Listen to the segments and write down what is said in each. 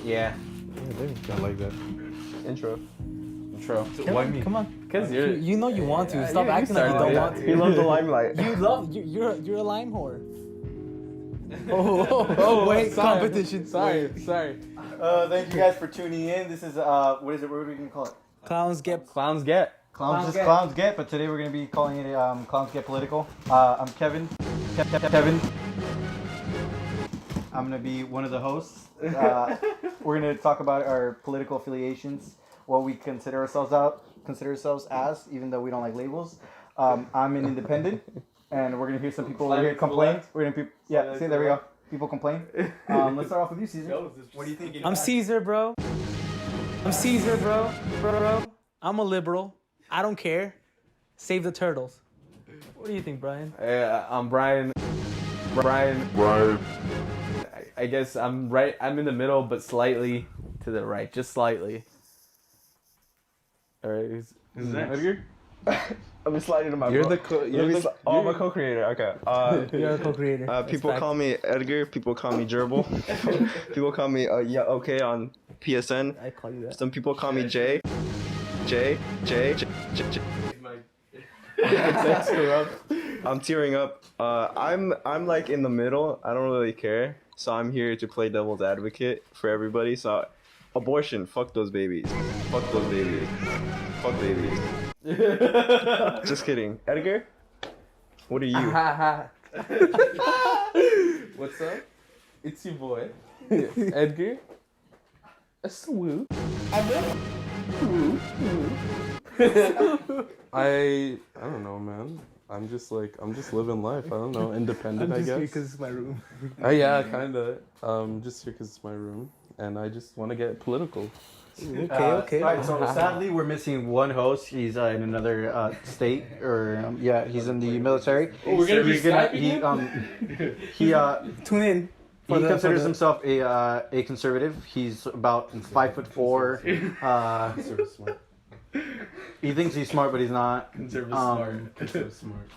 Yeah. I like that. Intro. So Come on. Because You know you want to. Stop you acting like you started don't it. want to. He loves the limelight. You're a lime whore. Oh, wait, sorry. competition. Sorry. Thank you guys for tuning in. This is what is it? What are we gonna call it? Clowns get. Clowns get. Clowns get. But today we're gonna be calling it Clowns Get Political. I'm Kevin. Kevin. I'm gonna be one of the hosts. We're gonna talk about our political affiliations, what we consider ourselves as, even though we don't like labels. I'm an independent, and we're gonna hear some people over here complain. We're gonna see, there we go. People complain. Let's start off with you, Caesar. What do you think? I'm Caesar, bro. Bro. I'm a liberal. I don't care. Save the turtles. What do you think, Brian? I'm Brian. I guess I'm right. I'm in the middle, but slightly to the right, just slightly. All right, who's next? Edgar? I'm sliding to my. I'm a co-creator. Okay. You're a co-creator. People call me Edgar. People call me Gerbil. People call me okay on PSN. I call you that. Some people call me Jay. I'm tearing up. I'm like in the middle. I don't really care. So I'm here to play devil's advocate for everybody. So abortion, fuck those babies. Fuck those babies. Fuck babies. Just kidding. Edgar? What are you? What's up? It's your boy, Edgar. A swoop. I don't know, man. I'm just living life. I don't know, independent, I guess. Because it's my room. Yeah, kinda. Just here because it's my room, and I just want to get political. Okay. All right, so sadly we're missing one host. He's in another state, or he's in the military. Oh, we're gonna be Tune in. He considers himself a conservative. He's about 5'4". Conservative smart. He thinks he's smart, but he's not. Conservative smart.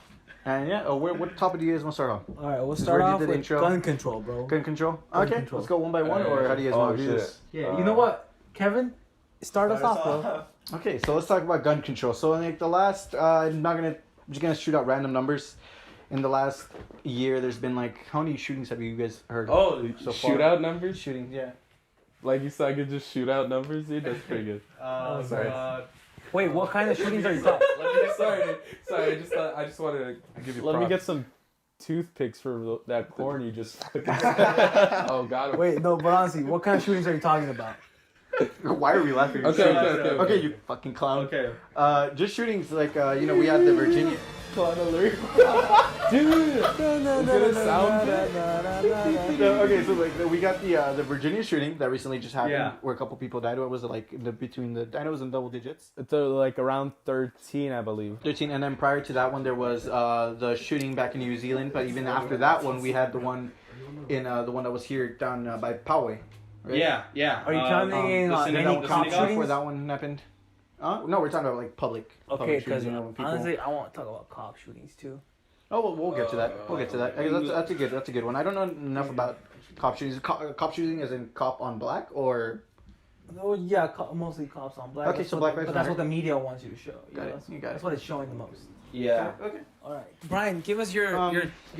And what topic do you guys want to start on? All right, we'll This is start where you off did the with intro. gun control, bro. Gun control? Gun Okay, control. let's go one by one, or how do you guys want to do this? Yeah, you know what, Kevin? Start us off, bro. Okay, so let's talk about gun control. So in like the last, I'm just gonna shoot out random numbers. In the last year, there's been like, how many shootings have you guys heard? Oh, so far? shootout numbers? Shooting, yeah. Like you said, I could just shoot out numbers, dude. That's pretty good. Sorry. Wait, what kind of shootings are you talking? Sorry. I just wanted to give you. Let me get some toothpicks for that corn you just. Oh God. Wait, no, but honestly, what kind of shootings are you talking about? Why are we laughing? Okay, you fucking clown. Okay. Just shootings like we had the Virginia. Clown alert. Dude! Okay, so like we got the Virginia shooting that recently just happened, where a couple people died. What was it like between the? I know it was in double digits. It's like around 13, I believe. 13, and then prior to that one, there was the shooting back in New Zealand. But even after that one, we had the one in the one that was here down by Poway. Right? Yeah. Are you counting in any cop before shootings? that one happened? No, we're talking about like public. Okay, public because shootings, when people... honestly, I want to talk about cop shootings too. Oh, well, we'll get to that. I guess that's a good one. I don't know enough about cop shootings. Cop shooting as in cop on black, or? Oh yeah, mostly cops on black. Okay, so Black Lives But that's Matter. what the media wants you to show. Got it. You got it. That's what it's showing the most. Yeah. Okay. All right, Brian, give us your.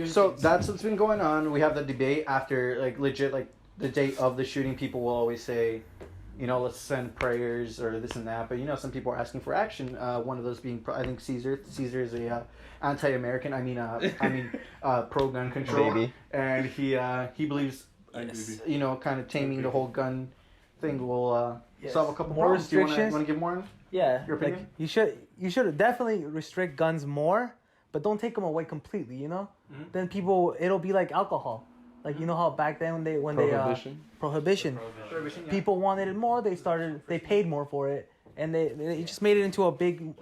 So that's what's been going on. We have the debate after, like, legit, like the date of the shooting. People will always say, let's send prayers or this and that. But some people are asking for action. One of those being, I think Caesar. Caesar is a anti-American. Pro gun control. Baby. And he believes, kind of taming the whole gun thing will solve a couple more problems. restrictions. Do you want to give more? Yeah, Your opinion? Like you should definitely restrict guns more, but don't take them away completely. Mm-hmm. Then it'll be like alcohol. Like how back then when prohibition. Yeah. People wanted it more. They paid more for it, and they just made it into a big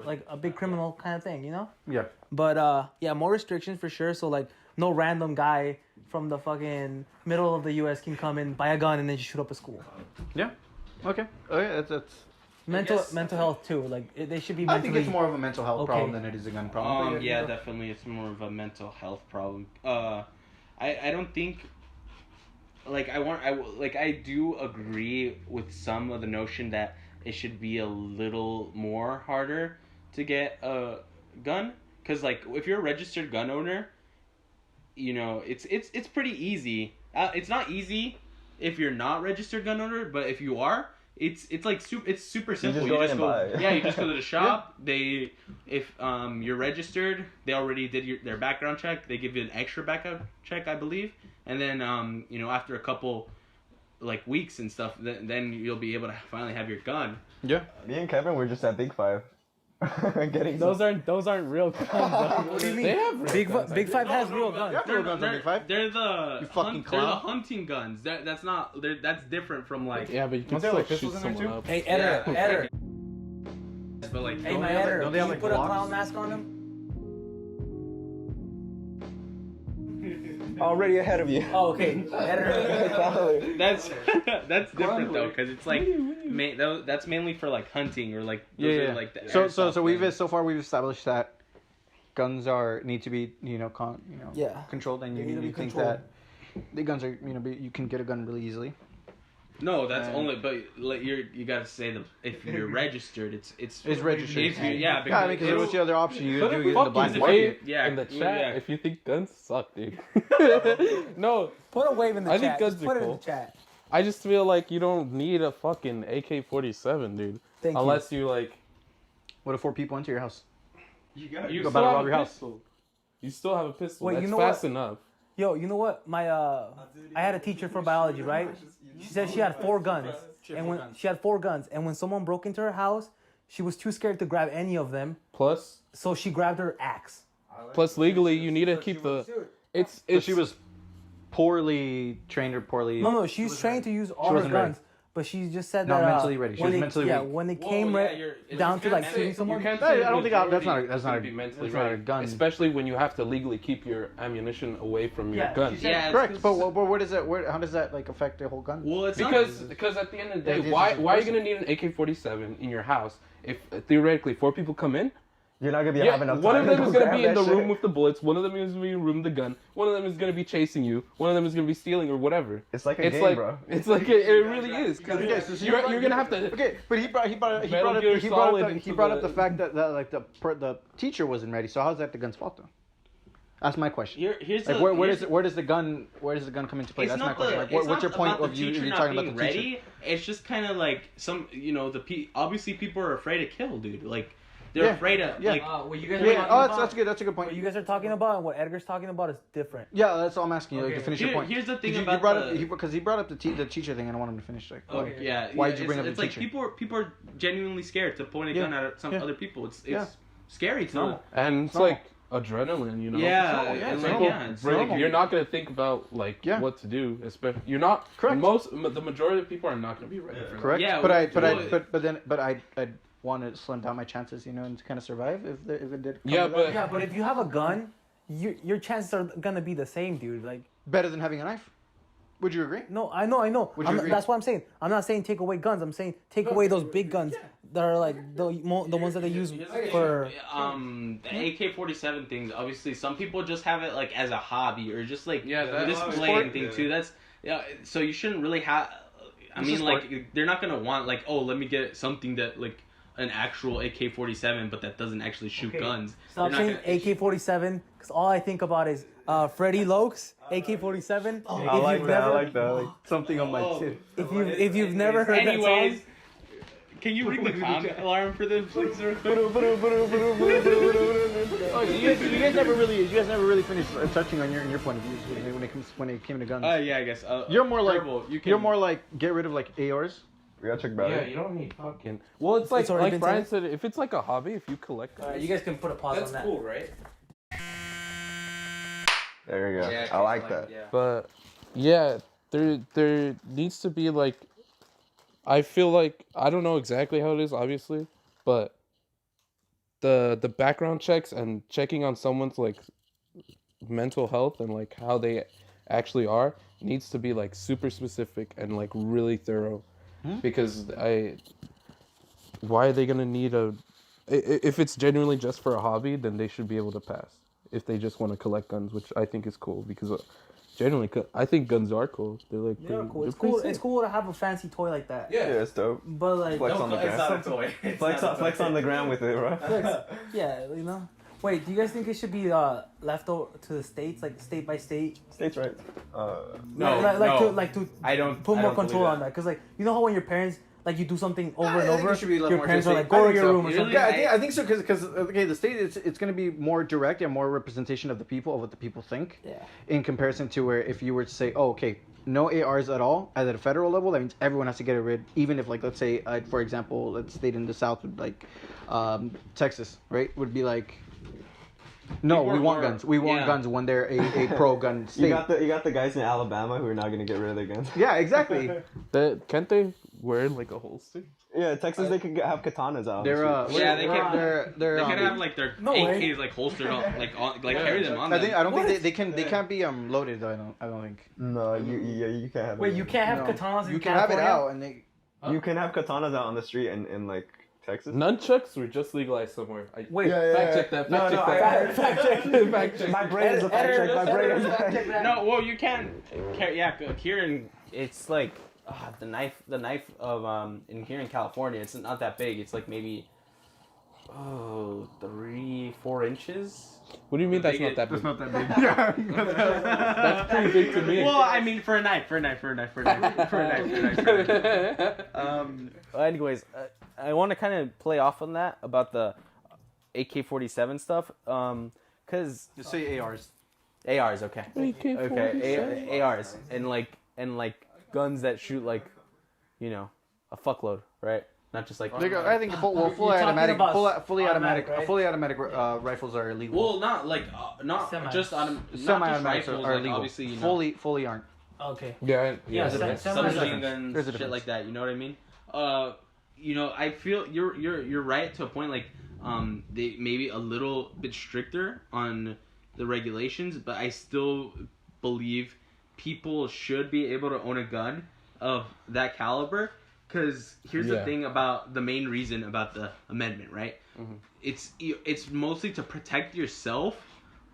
criminal kind of thing. Yeah. But more restrictions for sure. So like no random guy from the fucking middle of the U.S. can come and buy a gun and then just shoot up a school. Yeah. Okay. That's. Mental health too. Like they should be. I think it's more of a mental health problem than it is a gun problem. Yeah, definitely, it's more of a mental health problem. I don't think. Like I do agree with some of the notion that it should be a little more harder to get a gun, because like if you're a registered gun owner, you know it's pretty easy. It's not easy if you're not registered gun owner, but if you are, it's super simple. just go in and buy. Yeah, you just go to the shop. They if you're registered, they already did their background check. They give you an extra background check, I believe. And then, you know, after a couple, like, weeks and stuff, then you'll be able to finally have your gun. Yeah. Me and Kevin were just at Big Five. Getting Those aren't real guns. What do you mean? They have real Big guns, Big Five has real guns. Yeah, real guns on Big Five. They're the You fucking they're the clown. hunting guns. That's different from like. Yeah, but you can Don't they have, still like, shoot pistols in there, someone too? up. Hey, editor, Yeah. editor. But like. Hey, my they have, editor. don't they Can have, you like, put a blocks? clown mask on him? already ahead of you. Oh, okay. Editor. That's different though, because it's like that's mainly for like hunting or like those are, like the so airsoft we've things. so far we've established that guns need to be Yeah. controlled, and They need to be you think controlled. that the guns are you can get a gun really easily. No, that's only. But like, you gotta say if you're registered, it's registered. If you, yeah, Yeah, I mean, because what's the other option? You do it in the black fucking market. Yeah, in the chat yeah. if you think guns suck, dude. No, Put a wave in the I think chat. guns Just are put it in cool. the chat. I just feel like you don't need a fucking AK-47, dude. Thank Unless you like. What if 4 people enter your house? You Go still about to have rob a your house. pistol. You still have a pistol. Wait, That's you know fast what? enough. Yo, you know what? My I had a teacher for biology, right? She said she had 4 guns, and when she had 4 guns, and when someone broke into her house, she was too scared to grab any of them, Plus so she grabbed her axe. legally, you need to keep the. It's So she was poorly trained or poorly. No, she's trained to use all her wasn't ready. guns, but she just said Not that mentally ready. She when was it- mentally yeah, weak. when it Whoa, came yeah, down to like say- shooting someone. You can't No, say I don't think that's majority not- that's is not gonna a- be mentally that's not a ready. gun. especially when you have to legally keep your ammunition away from your Yeah, gun. she said- Yeah, Correct, it's but where does that? How does that like affect the whole gun? Well, it's Because at the end of the Yeah, day, it's why just a are you person. gonna need an AK-47 in your house if theoretically 4 people come in? You're not gonna be Yeah, having enough one time of them to is go gonna grab be in that the room shit. with the bullets. One of them is gonna be in the room with the gun. One of them is gonna be chasing you. One of them is gonna be stealing or whatever. It's like a game, like bro. it's like it really is. 'Cause Okay, so you're gonna have to. Okay, but he brought Metal Gear Solid into up the- the fact that the teacher wasn't ready. So how's that the gun's fault though? That's my question. here's Like the, where here's- does the gun come into play? It's That's my not question. the, Like it's what's your not point about of the you teacher you're not talking about being the teacher? ready. It's just kind of like some, obviously people are afraid to kill, dude. Like they're Yeah, afraid of yeah. like. What you guys Yeah, that's good. That's a good point. What you guys are talking about and what Edgar's talking about is different. Yeah, that's all I'm asking you. Like, to Okay. finish your point. Here's the thing You about brought up the- because he brought up the teacher thing, and I want him to finish. Like, Okay, yeah. Why yeah, did you bring up it's the like teacher? people are genuinely scared to point a Yeah, gun at some yeah. other people. It's Yeah. scary to normal. And it's Normal. like adrenaline, you know. Yeah, normal, yeah, and it's like, normal. yeah, it's Really, normal. you're not gonna think about like Yeah. what to do. Especially you're not. Correct. The majority of people are not gonna be ready for that. Correct. Yeah, but I'd want to slim down my chances, and to kind of survive if it did. Come Yeah, to that. but- Yeah, but if you have a gun, your chances are gonna be the same, dude. Like, better than having a knife. Would you agree? no, I know. Would you agree? That's what I'm saying. I'm not saying take away guns. I'm saying take away those big guns that are like the ones that they use for. The AK-47 things. Obviously, some people just have it like as a hobby or just like Yeah, that's displaying thing too. That's so you shouldn't really have. I It's mean, a like they're not gonna want like, oh, let me get something that like an actual AK-47, but that doesn't actually shoot guns. Stop They're not saying gonna- AK-47 because all I think about is Freddie Lokes AK-47. I like that. Like something on my Oh. tip. If you've never heard that Anyways, song, can you ring the comment alarm for them, please? Oh, you guys never really finished touching on your point of view when it came to guns. Yeah, I guess. You're more like Purple, you can- you're more like get rid of like ARs. We gotta check Yeah, battery. you don't need fucking. Well, it's like It's already like been Brian said? said, if it's like a hobby, if you collect. you guys can put a pause That's on that. cool, right? There you go. I like that. Yeah. But yeah, there needs to be like, I feel like I don't know exactly how it is, obviously, but the background checks and checking on someone's like mental health and like how they actually are needs to be like super specific and like really thorough, because why are they gonna need if it's genuinely just for a hobby, then they should be able to pass. if they just want to collect guns, which I think is cool because generally I think guns are cool. They're like They're cool. they're It's pretty cool. sick. It's cool to have a fancy toy like that. Yeah, it's dope. But like, Flex on the It's not gram. a toy. It's Flex not a on, toy. flex on the gram with it, bro. yeah, you know. Wait, do you guys think it should be left over to the states, like state by state? States' rights. No, to I don't put I more don't control believe on that? Because like, you know how when your parents like you do something over and I think over, it should be left your more parents to are the like, state. go I to think your so. room or Really? something. Yeah, I think so because okay, the state it's going to be more direct and more representation of the people of what the people think. Yeah. In comparison to where if you were to say, oh, okay, no ARs at all at a federal level, that means everyone has to get it rid. Even if like let's say for example, let's state in the South like Texas, right, would be like. No, People we are want more- guns. We want yeah. guns when they're a pro gun state. You got the guys in Alabama who are not gonna get rid of their guns. Yeah, exactly. Can't they wear like a holster? Yeah, Texas they could have katanas out. They're Yeah, they can. they're They could have like their No way. AKs like holstered on, like carry them on them. I don't think they can't be loaded though. I don't think. No, you can't have. Wait, it. you can't have No. katanas in You can have it California? out and they. You can have katanas out on the street in like Texas. Nunchucks were just legalized somewhere. Wait, Fact check that. No, Fact no, check that. fact check. Fact check. My brain is a fact check. My brain is a fact check. No, well you can. Yeah, Here in it's like the knife of in here in California. It's not that big. It's like maybe 3-4 inches. What do you mean that's not that big? not that big. That's pretty big to me. Well, I mean for a knife. Anyways, I want to kind of play off on that about the AK-47 stuff. Cause Just say ARs. ARs, okay. Okay, ARs and like guns that shoot like, you know, a fuckload, right? Not just like. I think fully You're talking automatic, about fully automatic, right? fully automatic rifles are illegal. Well, not like not Semis. just on not Semi-automatics just rifles. are Like, illegal. obviously, you know, Fully aren't. Okay. Yeah. Yeah, There's a semi- submachine semis- guns, There's a shit difference. like that. You know what I mean? You know, I feel you're right to a point. Like, they maybe a little bit stricter on the regulations, but I still believe people should be able to own a gun of that caliber. Because here's the thing about the main reason about the amendment, right? Mm-hmm. It's mostly to protect yourself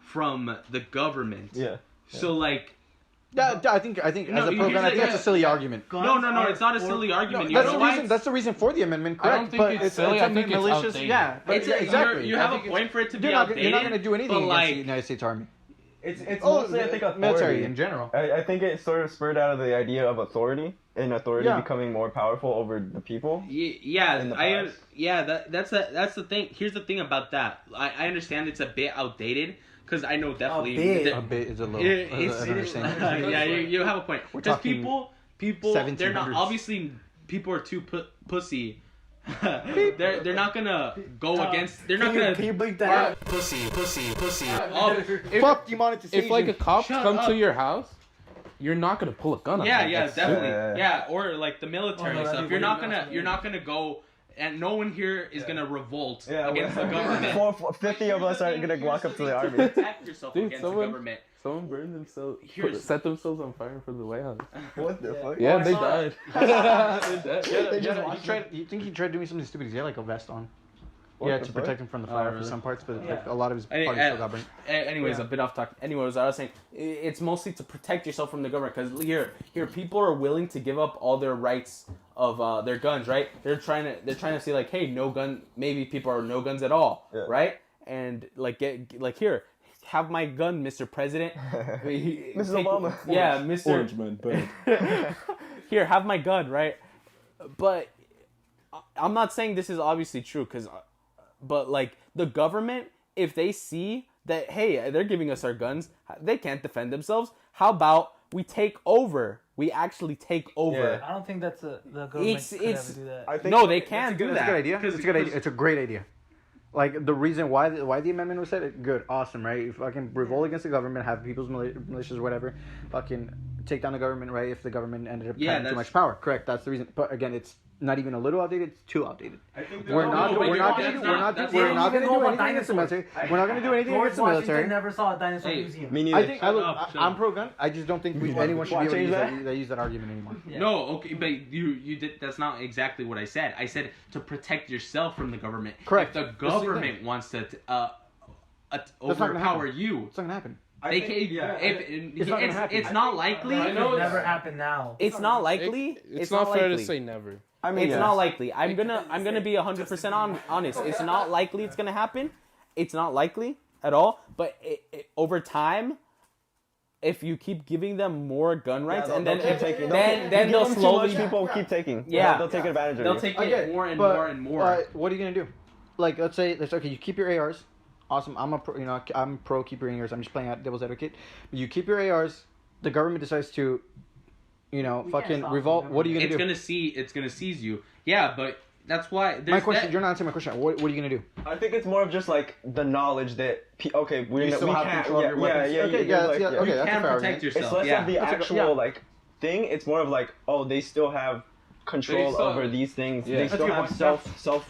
from the government. Yeah. So like. Yeah, I think No, as a you pro gun, hear I think that- that's a silly argument. No, it's not a silly argument. You That's know the why? reason. That's the reason for the amendment. I don't Correct, think but it's silly, I a think it's malicious. outdated. Yeah, but It's exactly. you I have a think it's- point for it to be You're not outdated. going to do anything but against like, the United States Army. It's Oh, mostly I think authority. military in general. I think it sort of spurred out of the idea of authority and authority Yeah. becoming more powerful over the people. Yeah, in the I past. that's the thing. Here's the thing about that. I understand it's a bit outdated because I know definitely A bit is a little. it's an understatement. yeah, you have a point. We're Because talking people they're not 1700s. obviously people are too pussy. they're not gonna go against. They're not gonna. Can you bleep that out? Pussy. Fuck demonetization. If like a cop Shut come up. to your house, you're not gonna pull a gun on Yeah, them. yeah, That's definitely. Yeah. Yeah, or like the military Oh, no, and that'd stuff. be way You're not gonna go, and no one here is gonna revolt Yeah, against the government. 50 of us are gonna walk up to the army. Protect yourself Dude, against someone- the government. Someone burned themselves, Here's- set themselves on fire for the White House. What the fuck? Yeah, I they saw died. They just You walked think he tried doing something stupid? He had like a vest on. What Yeah, the to fuck? protect him from the fire really? for some parts, but Yeah. like a lot of his Any- parts still got burnt. Anyways, a bit off topic. Anyways, I was saying it's mostly to protect yourself from the government because here people are willing to give up all their rights of their guns, right? They're trying to say like, hey, no gun. Maybe people are no guns at all, Yeah. right? And like here, have my gun, Mr. President. Mrs. Obama. Yeah, Mr. man, bad. Here, have my gun, right? But I'm not saying this is obviously true but like the government, if they see that, hey, they're giving us our guns, they can't defend themselves. How about we take over? We actually take over. Yeah. I don't think that's the government It's- could it's- ever do that. I think No, they can't do It's a that. good idea. It's a good idea. It's a great idea. Like the reason why the amendment was said, good, awesome, right? You fucking revolt against the government, have people's militias or whatever, fucking take down the government, right? If the government ended up having too much power, correct? That's the reason. But again, it's not even a little outdated; it's too outdated. We're not going to do anything against the military. We're not going to do anything George against the Washington military. never saw a dinosaur Hey. museum. Me neither. I think up, shut I'm up. pro gun. I just don't think anyone should be able to Change use that? use that argument anymore. Yeah. No, okay, but you did. That's not exactly what I said. I said to protect yourself from the government. Correct. If the That's the same government wants to overpower you. It's not gonna happen. They can, it's not likely. It could never happen now. It's not likely. It's not fair to likely. say never. I mean, It's not likely. I'm gonna be 100% honest. It's not likely it's gonna happen. It's not likely at all. But over time, if you keep giving them more gun rights, and then they'll slowly people keep taking. Yeah. They'll take advantage of They'll you. take Okay, it more and but, more and more. What are you gonna do? Like, let's say, okay, you keep your ARs. Awesome. I'm pro keep your ARs. I'm just playing out devil's advocate. You keep your ARs. The government decides to, fucking revolt. What are you gonna do? It's gonna seize you. Yeah, but that's why. My question. You're not answering my question. What are you gonna do? I think it's more of just like the knowledge that we still have can't. control of your weapons. Okay, that's you a fair can protect argument. yourself. It's less of the actual like thing. It's more of like, oh, they still have control over these things. Yeah. They still have self.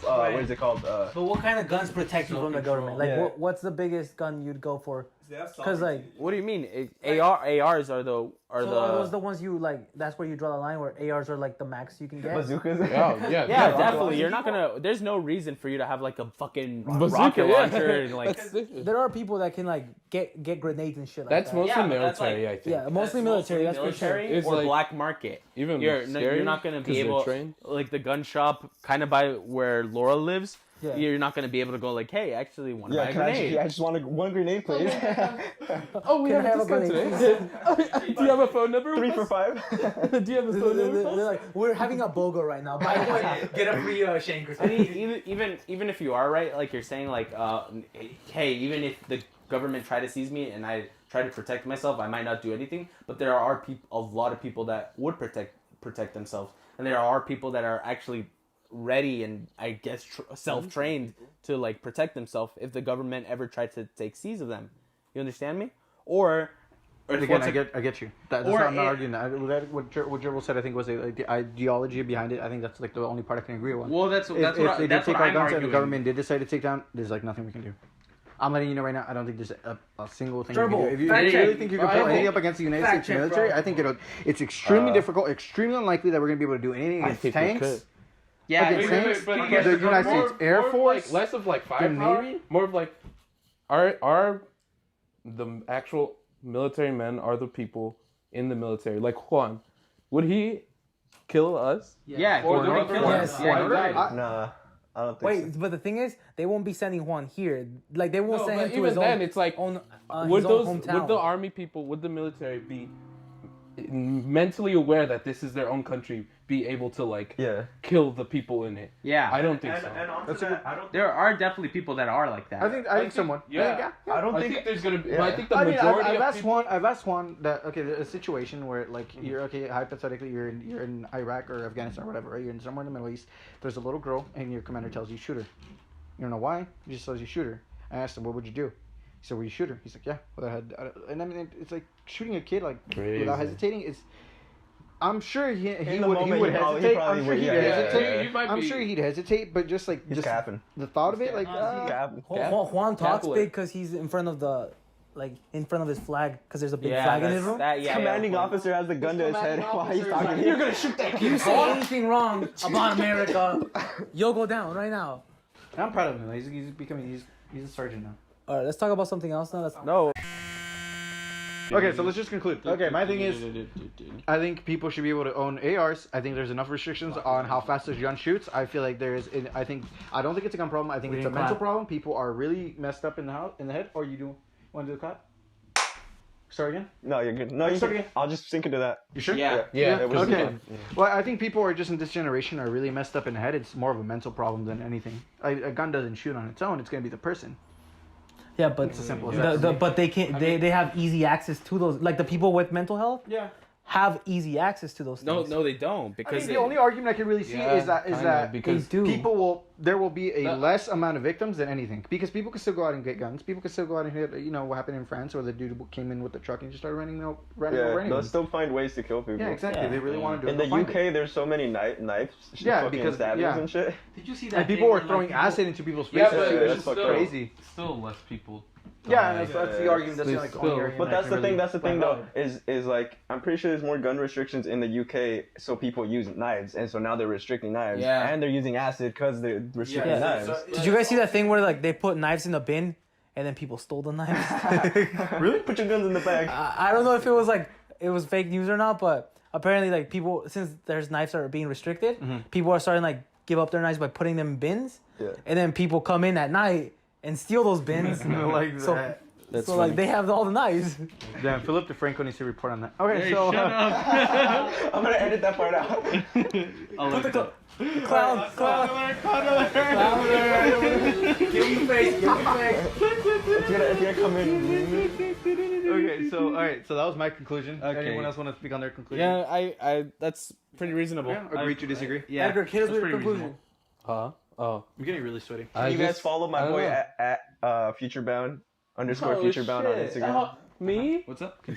What is it called? But what kind of guns protect you from the government? Like, Yeah. what's the biggest gun you'd go for? Because like, What do you mean? ARs are the are those the ones you like? That's where you draw the line where ARs are like the max you can get. Bazookas. Oh, yeah. yeah, definitely. You're not gonna. There's no reason for you to have like a fucking Bazooka, rocket yeah. launcher and like. That's different. There are people that can like get grenades and shit like That's that. mostly Yeah, but that's military, like- I think. Yeah, mostly military. That's for sure. military It's or like- black market. Even You're scary, not gonna 'cause be they're able trained. like the gun shop kind of by where Laura lives. Yeah. You're not gonna be able to go like, hey, actually, want to buy a Can I grenade. just want one grenade, please. Oh, we Can I have have a a discount grenade? today. Do you have a phone number? 3 for $5. Do you have a They're, phone they're number? like, we're having a BOGO right now. Buy one, get a free shank or I something. mean, even if you are right, like you're saying, like, hey, even if the government try to seize me and I try to protect myself, I might not do anything. But there are a lot of people that would protect themselves, and there are people that are actually ready and I guess self-trained to like protect themselves if the government ever tried to take seize of them. You understand me? Or Again, I get you. That's or not, I'm not it- arguing that. What Gerbil said, I think, was like, the ideology behind it. I think that's like the only part I can agree on. Well, that's if what they did that's take what our I'm guns and arguing. the government did decide to take down, there's like nothing we can do. I'm letting you know right now. I don't think there's a single thing you can do. Gerbil, If you fact really check. think you can I put anything hope- up against the United fact States check, military, bro. I think it's extremely difficult, extremely unlikely that we're gonna be able to do anything I against think we tanks. could. Yeah, Okay, against but against the United more- States Air more of, Force, like, less of like the firepower, Navy. more of like our the actual military men are the people in the military. Like Juan, would he kill us? Yeah, Or he the would kill government? us. Yes. Yeah, he would. Nah, I don't think so. Wait, but the thing is, they won't be sending Juan here. Like they won't No, send but him to even his then, own. it's like, own, would his own would hometown. the army people, would the military be mentally aware that this is their own country, be able to like Yeah. kill the people in it? Yeah, I don't think so. That's a good- there are definitely people that are like that. I think someone. Yeah. I don't I think. think there's gonna be. Yeah. I think the I mean, majority I've of asked people. one. I've asked one that there's a situation where like you're okay. Hypothetically, you're in Iraq or Afghanistan or whatever. Right? You're in somewhere in the Middle East. There's a little girl, and your commander tells you shoot her. You don't know why. He just tells you shoot her. I asked him, what would you do? He said, "Will you shoot her?" He's like, "Yeah." And I mean, it's like shooting a kid like Crazy. without hesitating is. I'm sure he In the would moment, he probably hesitate. I'm sure would, he'd yeah, hesitate. You might I'm be- sure he'd hesitate, but just like He's just capping. the thought of it, like Capping. Juan talks Capital. big because he's in front of the, like in front of his flag because there's a big yeah, flag in that's- his room. that- yeah, Commanding yeah. officer has the gun to his head while he's talking. you're gonna shoot that If you say anything wrong about America, you'll go down right now. I'm proud of him. He's becoming he's a sergeant now. All right, let's talk about something else now. No. Okay, so let's just conclude. Okay, my thing is, I think people should be able to own ARs. I think there's enough restrictions on how fast a gun shoots. I feel like there is. I don't think it's a gun problem. I think it's a mental problem. People are really messed up in the head. Or you do want to do the clap? Start again. No, you're good. No, you Sorry. can, I'll just sink into that. You sure? Yeah. Yeah. it was Okay. fun. Well, I think people are just in this generation are really messed up in the head. It's more of a mental problem than anything. A gun doesn't shoot on its own. It's gonna be the person. Yeah, but It's as simple as that. but they can they have easy access to those. Like the people with mental health Yeah. have easy access to those things. No, they don't I because mean, the only argument I can really see Yeah, is that kinda, because They do. there will be a That- less amount of victims than anything because people can still go out and get guns. People can still go out and hit. You know what happened in France where the dude came in with the truck and just started running over Yeah, anyone. they'll still find ways to kill people. Yeah, exactly. Yeah. They really want to do In it. the They'll find UK, it. there's so many knives, Yeah, fucking because- stabbings yeah. and shit. Did you see that? And people were throwing acid into people's Yeah, faces. but Yeah, it was that's just fucked up. crazy. Still less people. Yeah, die. that's the argument. That's They like the still- only argument. But I that's can the really thing. That's the thing, find though. out. Is like I'm pretty sure there's more gun restrictions in the UK, so people use knives, and so now they're restricting knives, Yeah. and they're using acid because they're restricting Yeah. knives. Did you guys see that thing where like they put knives in a bin and then people stole the knives. Really? Put your guns in the bag. I don't know if it was like it was fake news or not, but apparently like people, since there's knives that are being restricted, people are starting like give up their knives by putting them in bins, and then people come in at night and steal those bins. Like so that. so like they have all the knives. Damn, Philip DeFranco needs to report on that. Okay, Hey, so shut up. I'm gonna edit that part out. I'll let it go. Clown. Give him the face. Give him the face. If you're gonna come in. okay, so all right, so that was my conclusion. Okay. Anyone else want to speak on their conclusion? Yeah, I that's pretty reasonable. Yeah, agree to disagree. Yeah. Edgar, hit us That's with your pretty conclusion. Huh? Oh. I'm getting really sweaty. Can you guys follow my boy at futurebound _futurebound on Instagram? Me? What's up? I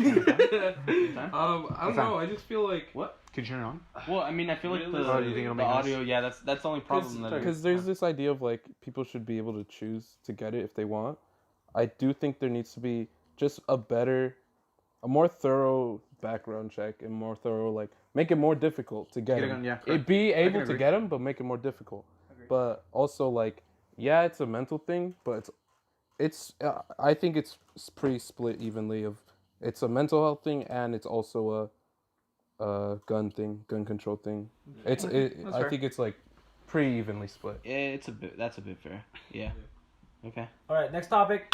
don't know. I just feel like What? Can you turn it on? Well, I mean, I feel like Really? the, Oh, do you think it'll the make noise? audio. Yeah, that's the only problem. that because there's this idea of like people should be able to choose to get it if they want. I do think there needs to be just a more thorough background check and more thorough like make it more difficult to get Get a them. gun, yeah, It be able to agree. get them, but make it more difficult. But also like yeah, it's a mental thing, but it's I think it's pretty split evenly. Of it's a mental health thing and it's also a gun control thing. I fair. think it's like pretty evenly split. Yeah, it's a bit. That's a bit fair. Yeah. Okay. All right, next topic.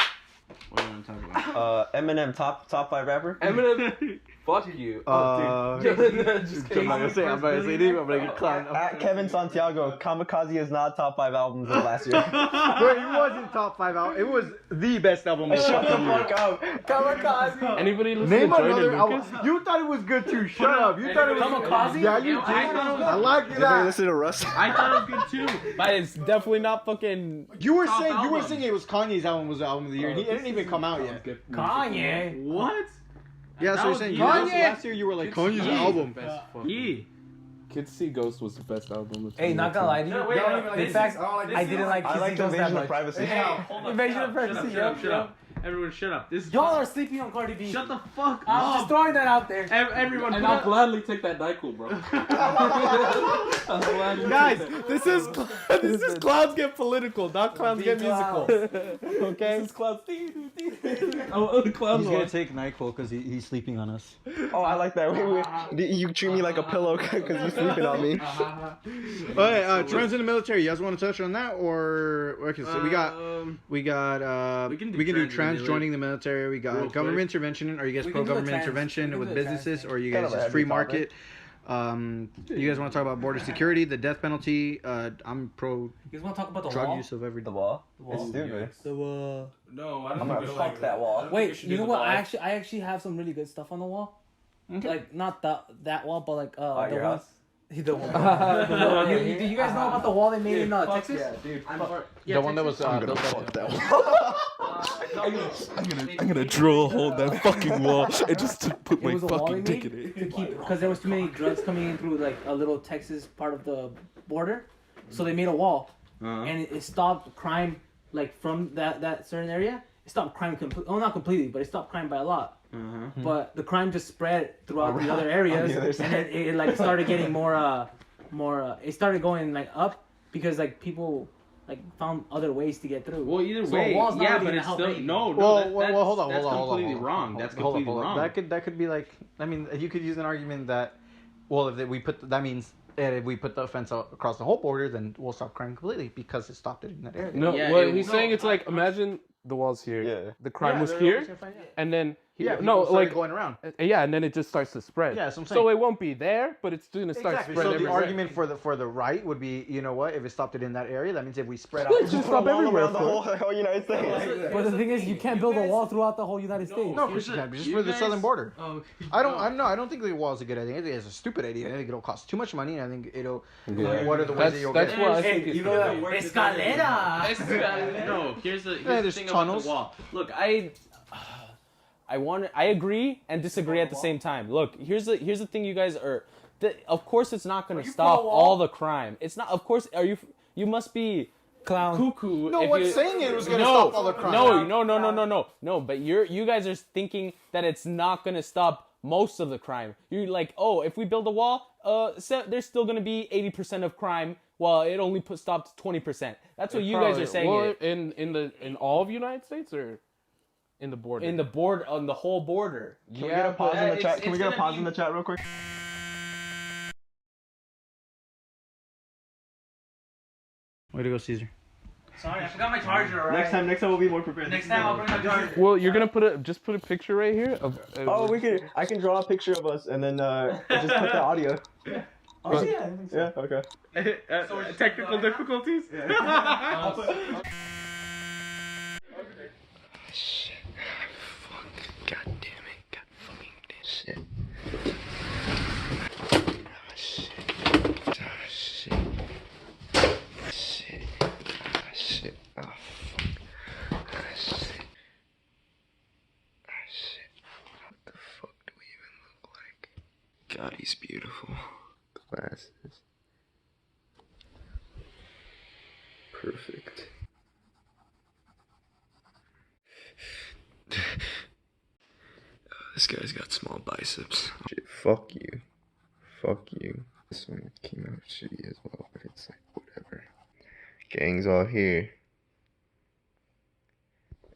What do you want to talk about? Eminem top 5 rapper. Eminem, fuck you. Just kidding. I'm not gonna say anything. I'm gonna get clowned. At Kevin Santiago, Kamikaze is not top 5 albums of last year. Bro, it wasn't top 5 album. It was the best album. Shut the fuck up. Kamikaze. Anybody listen Name to Jordan another Lucas? album. You thought it was good too. Shut up. You thought it was Kamikaze? Yeah, you did. I like that. Listen to Russ. I thought it was good too. But it's definitely not fucking. You were Top saying album. it was Kanye's album was the album of the year. And it didn't even come out yet. Kanye. What? Yeah, so That you're was saying you. last year you were like Kanye's album. He. Kids See Ghost was the best album. of Hey, not gonna lie to you. No, wait, I don't even like in this. fact, I don't like this. I didn't like I like Kissing Ghost that Invasion of much. Privacy. Invasion of Privacy. Shut up. Everyone, shut up. This is Y'all are sleeping on Cardi B. Shut the fuck I'm up. just throwing that out there. Everyone, And put I'll up. gladly take that NyQuil, bro. Guys, this is clowns get political, not clowns get musical. Okay. This is Cloud. The clowns He's gonna take NyQuil because he's sleeping on us. Oh, I like that. You treat me like a pillow because you're sleeping on me. Okay, trends in the military. You guys want to touch on that, or okay? So we got we can do trans trans joining the military. We got Real government quick. intervention. Are you guys We pro can do a government trans- intervention we can with do a trans businesses, thing. or you Kind guys of a just free heavy market? You guys want to talk about border security, the death penalty? I'm pro You guys want to talk about the drug wall? use of every. The wall. wall. It's stupid. No, I I'm gonna fuck that wall. Wait, you know what? I actually have some really good stuff on the wall. Like not that wall, but like the your one. house? The one. Do you guys know about the wall they made in Texas? Yeah, dude. The one that was I'm gonna fuck that wall. I'm gonna drill a hole in that fucking wall and just to put It my was a wall they fucking dick in made it. to keep because there was too many drugs coming in through like a little Texas part of the border, so they made a wall, and it stopped crime like from that certain area. It stopped crime completely. Oh, not completely, but it stopped crime by a lot. But the crime just spread throughout the other areas, other and side. it like started getting more. It started going like up because like people like found other ways to get through. Well, either So way, a wall's not yeah, really but gonna it's help still anything. no. Well, That's hold on. completely wrong. That's completely wrong. That could be like. I mean, you could use an argument that, well, if we put that means if we put the fence out across the whole border, then we'll stop crime completely because it stopped it in that area. No, Yeah, what it- he's no, saying it's like imagine the walls here. Yeah. The crime was here, and then Yeah, no, people started like going around. yeah, and then it just starts to spread. Yeah, that's what I'm so saying. it won't be there, but it's gonna start Exactly. spreading So the everywhere. argument for the right would be, you know what? If it stopped it in that area, that means if we spread out, Just stop everywhere. around the whole United States. But the thing is, you can't build a wall throughout the whole United States. No, just for the southern border. Oh, I don't think the wall is a good idea. I think it's a stupid idea. I think it'll cost too much money, and I think it'll. What are the ways that you'll That's get? what I Hey, think. you know that escalera. No, here's the there's thing tunnels. about the wall. Look, I agree and disagree at the same time. Look, here's the thing. You guys are. Of course, it's not going to stop pro wall? all the crime. It's not. Of course, are you? You must be Clown. cuckoo. No if one's you- saying it was going to No, stop all the crime. No. But you guys are thinking that it's not going to stop most of the crime. You're like, oh, if we build a wall, there's still going to be 80% of crime well, it only stopped 20%. That's what you guys are saying. Well, in all of United States or in the border? On the whole border. Can we get a pause in the chat? Can we get a gonna pause be- in the chat real quick? Way to go, Caesar. Sorry, I forgot my charger. Right? Next time we'll be more prepared. Next time I'll bring my charger. Well, you're gonna put a picture right here of. Oh, I can draw a picture of us and then just put the audio. Oh, yeah, I think so. Yeah, okay. Technical difficulties? Shit. Fuck. God damn it. God fucking damn shit. Oh shit. Oh shit. Shit. Ah shit. Oh fuck. Ah shit. Ah shit. What the fuck do we even look like? God, he's beautiful. Glasses. Perfect. This guy's got small biceps. Shit, fuck you. Fuck you. This one came out shitty as well, but it's like, whatever. Gang's all here.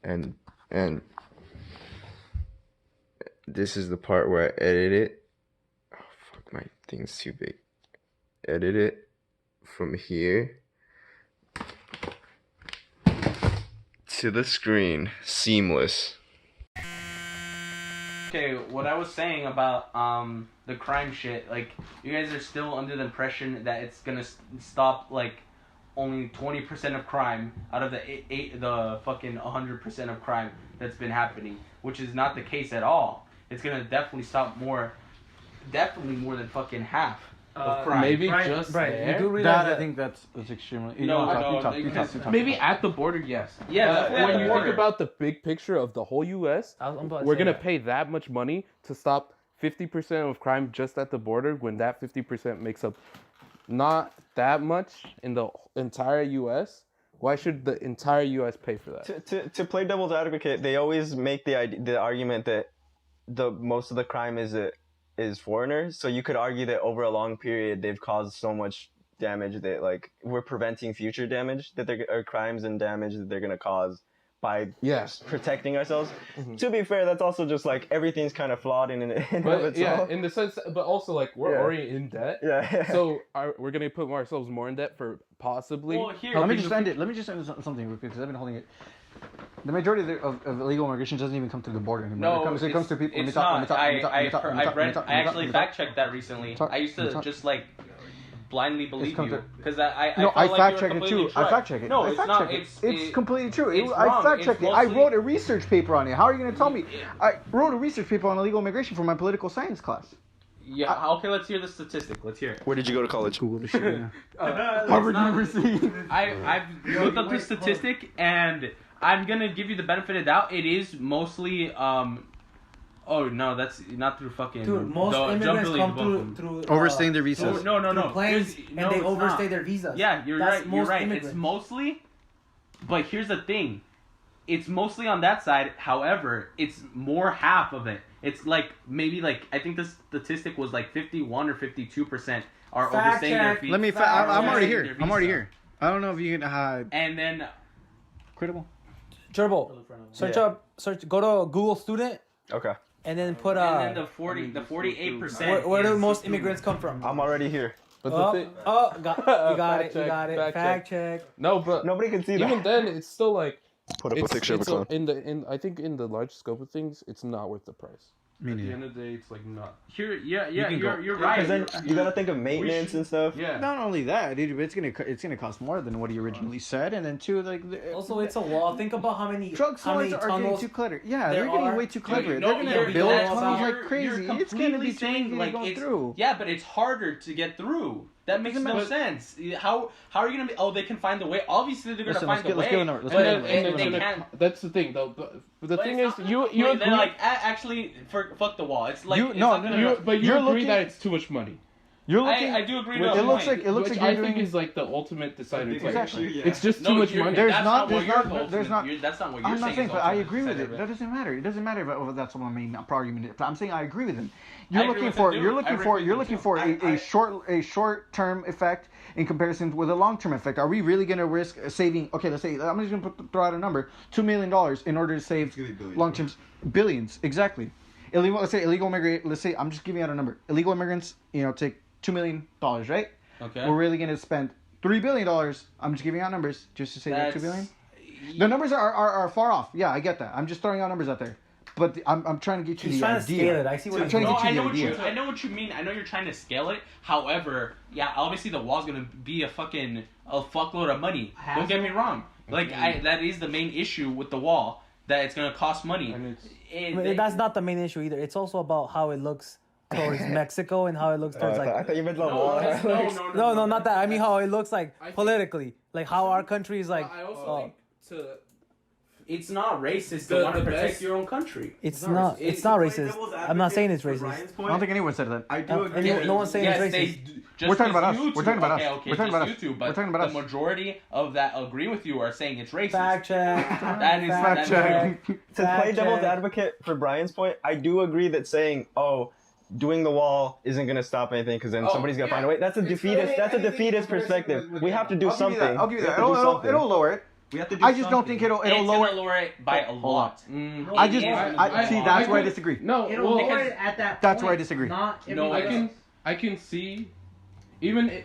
And this is the part where I edit it. Oh, fuck, my thing's too big. Edit it from here to the screen. Seamless. Okay, what I was saying about the crime shit, like, you guys are still under the impression that it's gonna stop, like, only 20% of crime out of the fucking 100% of crime that's been happening, which is not the case at all. It's gonna definitely stop definitely more than fucking half of crime. Maybe Right, just right. there. You do realize That I that think that's extremely. No, You talk. Maybe at the border, yes. Yeah, But definitely at when the you border. think about the big picture of the whole U.S., I'm about to we're say gonna that. pay that much money to stop 50% of crime just at the border, when that 50% makes up not that much in the entire U.S. Why should the entire U.S. pay for that? To play devil's advocate, they always make the argument that the most of the crime is foreigners. So you could argue that over a long period they've caused so much damage that, like, we're preventing future damage or crimes and damage that they're gonna cause by protecting ourselves. Mm-hmm. To be fair, that's also just like everything's kind of flawed in of But itself. yeah, in the sense, but also like we're already in debt. Yeah. So we're gonna put ourselves more in debt for possibly. Well, here- Let me helping just end it. Something real quick, because I've been holding it. The majority of illegal immigration doesn't even come through the border anymore. No, it comes to people. It's not. I actually fact checked that recently. I used to just like blindly believe you because I No, felt I like fact you were checked it completely too. I right. fact checked it. No, I it's fact not. checked it. It's It's completely true. it's I wrong. fact It's checked it. I mostly- wrote a research paper on it. How are you going to tell me? I wrote a research paper on illegal immigration for my political science class. Yeah. Okay. Let's hear the statistic. Let's hear it. Where did you go to college? Google the shit. Yeah. Harvard University. I've looked up the statistic and I'm gonna give you the benefit of doubt. It is mostly Oh no, that's not through fucking. Dude, most immigrants come through Overstaying their visas. No. through planes, Here's- and no, they it's overstay not. their visas. Yeah, you're That's right. You're most right. immigrants. It's mostly, but here's the thing, it's mostly on that side. However, it's more half of it. It's like maybe like I think the statistic was like 51 or 52% are Fact overstaying their check. visa. Let me. I'm already here. Their I'm already visa. here. I don't know if you can. And then Credible. Turbo. Go to Google Student Okay. and then put and then the 48%. where do is most through- immigrants come from? I'm already here. But the Oh, thing, you got it. Fact You check, got it. fact Fact check. no, but Nobody can see even that. then, it's still like Put up a picture of a clown. I think in the large scope of things, it's not worth the price. Me At the neither. end of the day, it's like not. Here, yeah, can go. you're right. Because then you gotta think of maintenance and stuff. Yeah. Not only that, dude, but it's gonna cost more than what he originally said, and then two, like Also, it's a wall. Think about how many drug lords are getting tunnels. too clever. Yeah, there they're getting are. way too clever. Dude, They're no, gonna you're- build that's- tunnels like you're crazy. It's gonna completely be too saying, easy like, to go it's- through. Yeah, but it's harder to get through. That makes no sense. How are you gonna be? Oh, they can find the way. Obviously, they're gonna Listen, find the let's way. give a number. Let's but give a if- number. if Let's give a they number. can't. That's the thing, though. But the But thing it's is, not- you wait, agree. They're like actually fuck the wall. It's like You- it's no, not no, gonna- no. But you You're agree looking- that it's too much money. You're looking. I do agree Which- with It that looks point. like it looks which like I you're think doing. is like the ultimate decider. Exactly. It's just too No, much you're- money. There's that's not- what there's your not- ultimate- there's not- that's not what you're I'm not saying, is but I ultimate agree with it. decider. That doesn't matter. It doesn't matter if that's my main argument. I'm saying I agree with him. I You're agree looking with for him, too. you're I looking agree for with you're him, looking too. for a short term effect in comparison with a long term effect. Are we really going to risk saving? Okay, let's say I'm just going to throw out a number: $2 million in order to save long term billions. Exactly. Illegal. Let's say illegal immigrant. Let's say I'm just giving out a number. Illegal immigrants, take $2 million, right? Okay. We're really going to spend $3 billion. I'm just giving out numbers just to say that $2 billion. The numbers are far off. Yeah, I get that. I'm just throwing out numbers out there. But I'm trying to get you He's the trying to idea. scale it. I see what I'm he's trying to No, get you I the know idea. I know what you mean. I know you're trying to scale it. However, yeah, obviously the wall's gonna be a fuckload of money. Don't get me wrong. Like that is the main issue with the wall, that it's gonna cost money. And it's, But that's not the main issue either. It's also about how it looks towards Mexico and how it looks towards I like. thought you meant the no, wall. No, not that. I mean how it looks like I think- politically, like how our country is like. I also oh, think to It's not racist The- to want to the protect best- your own country. it's not. It's not racist. I'm not saying it's racist. I don't think anyone said that. I do agree. No one's saying Yes, it's they racist. do- just We're talking because about us. you We're two- talking about us. okay, Okay, We're talking just about you us. two, We're but talking about the us. majority of that agree with you are saying it's racist. Fact check. That is Fact that- check. To Fact play devil's check. advocate for Brian's point, I do agree that saying, "Oh, doing the wall isn't gonna stop anything," because then Oh, somebody's gonna yeah. find a way. That's a It's defeatist. really That's a anything defeatist in comparison perspective. with We have to do I'll give you something. that. I'll give you We that. have to do It'll something. lower it. We have to do I just don't think it'll It's lower. gonna lower it by a lot. I just I- see I- that's I where I could- disagree. No, It'll well, lower it at that. That's point, where I disagree. Not No, everybody I else. can see, even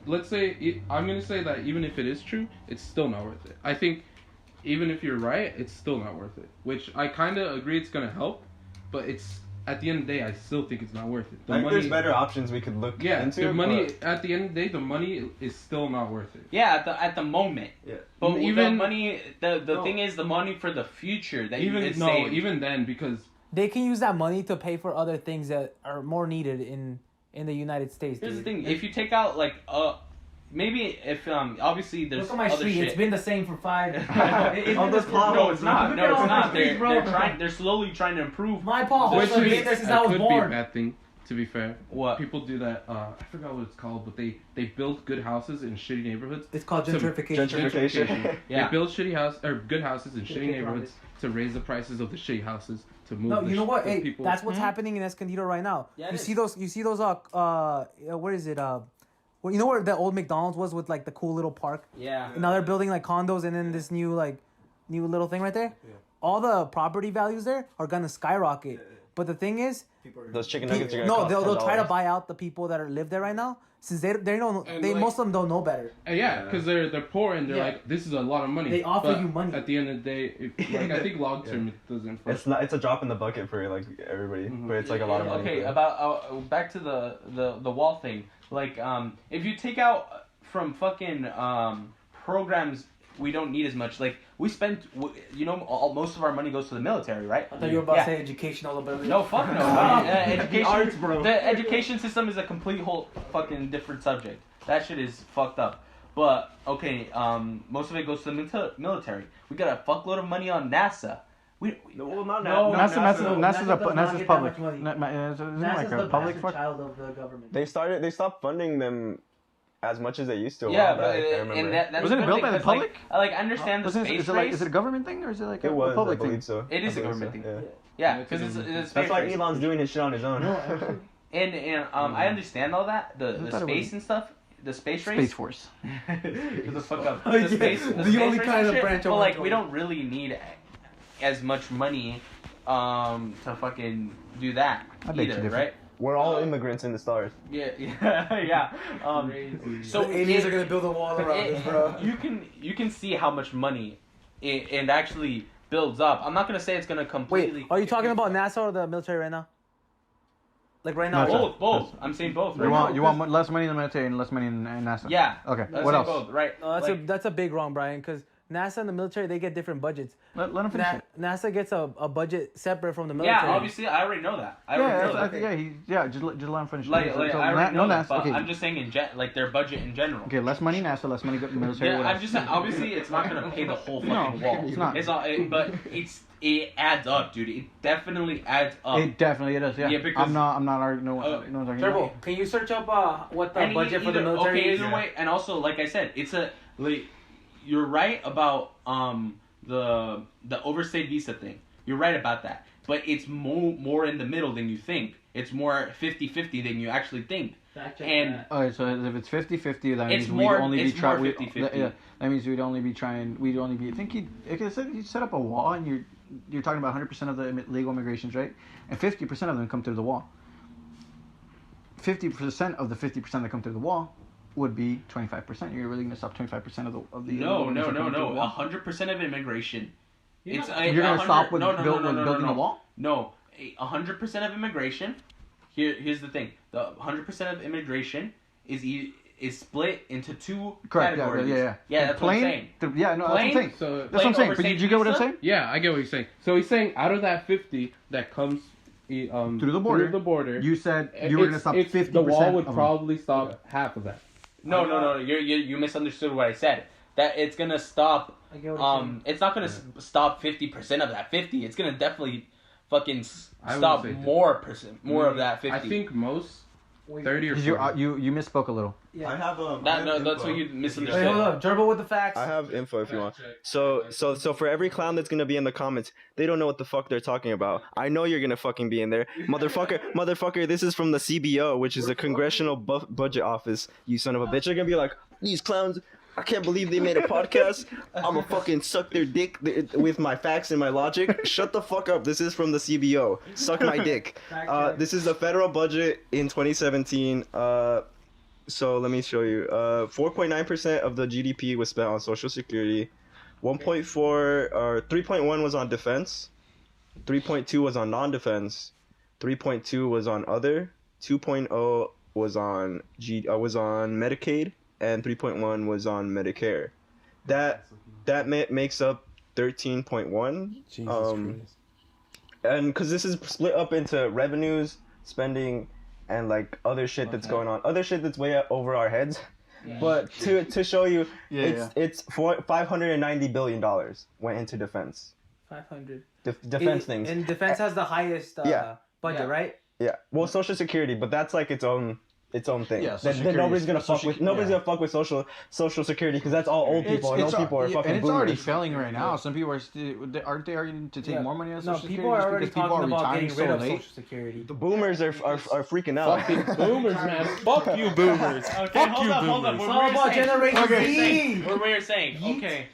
let's say I'm gonna say that even if it is true, it's still not worth it. I think even if you're right, it's still not worth it. Which I kind of agree it's gonna help, but it's at the end of the day, I still think it's not worth it. The I think money, there's better options we could look yeah, into. the money but- at the end of the day, the money is still not worth it. Yeah, at the moment. Yeah. But Even- even the money, the No. thing is the money for the future that Even you can no, save. even then because They can use that money to pay for other things that are more needed in the United States. Here's the dude. thing: if you take out like maybe if obviously there's Look at my other street. shit. It's been the same for 5. All those No, it's not. No, it's not. Please, bro. They're slowly trying to improve. My potholes which have been is there since I was could be a born. bad thing. To be fair, What? people do that. I forgot what it's called, but they build good houses in shitty neighborhoods. It's called Some gentrification. Gentrification. Yeah. They build good houses in shitty neighborhoods to raise the prices of the shitty houses to move. No, the you know what? the Hey, people. that's what's happening in Escondido right now. Yeah, it you is. see those where is it well, you know where the old McDonald's was with like the cool little park? Yeah. And now they're building like condos and then this new little thing right there. All the property values there are gonna skyrocket. But the thing is, Those chicken nuggets are gonna no, cost they'll try to $10. buy out the people that live there right now since they don't And, they like- most of them don't know better. Yeah, because they're poor and they're Yeah. like, this is a lot of money. They offer But you money. At the end of the day, like I think long term it doesn't. It's not. It's a drop in the bucket for like everybody, Mhm. but it's like a lot of money. Okay, for them. about back to the wall thing. Like if you take out from fucking programs we don't need as much. Like we spend, most of our money goes to the military, right? I thought you were about Yeah. to say educational ability. No, fuck no. Education, arts, bro. The education system is a complete whole fucking different subject. That shit is fucked up. But okay, most of it goes to the military. We got a fuckload of money on NASA. Well, not No, now. NASA's does not NASA's get that public. much money. Isn't it NASA's like the a public bastard fuck? child of the government. They stopped funding them as much as they used to. a Yeah, while but back, I remember. and that's Wasn't it the built thing, by the 'cause, like, public? I understand the space Is race. it a government thing or is it like it a was, public I believe thing? so. It is I a believe government so, thing. yeah. Yeah, because it's a space That's why race. Elon's doing his shit on his own. No, actually. And I understand all that, the thought it space was- and stuff, the space race. Space Force. Shut the fuck up. Yeah, The the only race kind and of shit, branch I But wanna like, we join. don't really need as much money to fucking do that I beg to either, differ. right? We're all immigrants in the stars. Yeah, yeah. So The aliens it- are gonna build a wall around us, bro. you can see how much money it actually builds up. I'm not gonna say it's gonna completely. Wait, are you talking about NASA or the military right now? Like right now? NASA. both? I'm saying both. You Right want now. you want less money in the military and less money in NASA. Yeah. Okay. I'm What saying else? Both, right? No, that's a big wrong, Brian. Because NASA and the military, they get different budgets. Let him finish it. NASA gets a budget separate from the military. Yeah, obviously, I already know that. I already know that. Just let him finish. Like, So, I already know that, NASA. but Okay. I'm just saying like their budget in general. Okay, less money NASA, less money military. Yeah, what I'm else? just saying, obviously it's not gonna pay the whole fucking wall. it's not. It's all, but it adds up, dude. It definitely adds up. It definitely does. Yeah. Yeah, because- I'm not arguing. No one's arguing. Turbo, can you search up what the And budget for the either- military okay, is? either way, and also like I said, it's you're right about the overstayed visa thing. You're right about that, but it's more in the middle than you think. It's more 50-50 than you actually think. And Alright, so if it's 50-50, that It's means more- we'd only it's be trying. more 50-50. Yeah, that means we'd only be trying. We'd only be. I think he set up a wall, and you're talking about 100% of the legal immigrations, right? And 50% of them come through the wall. 50% of the 50% that come through the wall would be 25%. You're really gonna stop 25% of the no, illegal immigrants that come through the wall? 100% of immigration. You're It's You're gonna stop with building no. the wall? No, 100% of immigration. Here's the thing: the 100% of immigration is split into two Correct. categories. Yeah. That's what I'm saying. Yeah, no, that's what I'm saying. So That's what I'm saying. But did you get what I'm saying? yeah, I get what he's saying. So he's saying out of that 50 that comes Through the border. You said you were gonna stop 50%. The wall would of them. probably stop half of that. No. You misunderstood what I said. That it's gonna stop. I get what you're saying. It's not gonna stop 50% of that 50. It's gonna definitely fucking I would stop say more of that 50. I think most 30 or 40. You misspoke a little. Yeah. I have That's what you Wait, misunderstood. hold up. Turbo with the facts. I have info if you want. So for every clown that's gonna be in the comments, they don't know what the fuck they're talking about. I know you're gonna fucking be in there, motherfucker. This is from the CBO, which is the Congressional Budget Office. You son of a bitch. They're gonna be like, these clowns. I can't believe they made a podcast. I'ma fucking suck their dick with my facts and my logic. Shut the fuck up. This is from the CBO. Suck my dick. This is the federal budget in 2017. So let me show you. 4.9% of the GDP was spent on Social Security. 1.4 or 3.1 was on defense. 3.2 was on non-defense. 3.2 was on other. 2.0 was on Medicaid, and 3.1 was on Medicare. That makes up 13.1. Jesus Christ. And because this is split up into revenues, spending, and like other shit that's going on, other shit that's way over our heads. Yeah. But to show you, it's $590 billion went into defense. 500. Defense things. And defense has the highest budget, right? Yeah. Well, Social Security, but that's like its own thing. Yeah, That nobody's gonna fuck with. Nobody's gonna fuck with Social Security because that's all old people, and old people are fucking and it's boomers. already failing right now. Some people aren't they arguing to take more money out of Social Security? people are just already because talking about retiring getting rid of late? Social Security. The boomers are freaking out. Fucking boomers, man. Fuck you, boomers. Okay, Fuck hold you, up. boomers. It's all about Generation Z. What were you saying? Okay.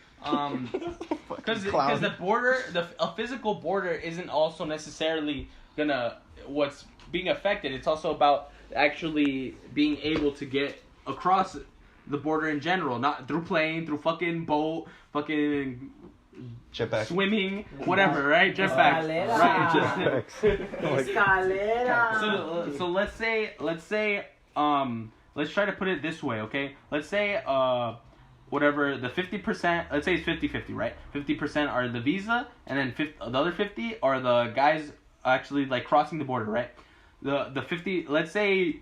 Because the border, a physical border isn't also necessarily gonna what's being affected. It's also about actually being able to get across the border in general, not through plane, through fucking boat, fucking Jetpack. swimming, whatever, right? Jetpacks. Right. Escalera. So let's say let's try to put it this way, okay? Let's say whatever the 50%, let's say it's 50-50, right? 50% are the visa, and then the other 50 are the guys actually like crossing the border, right? The 50, let's say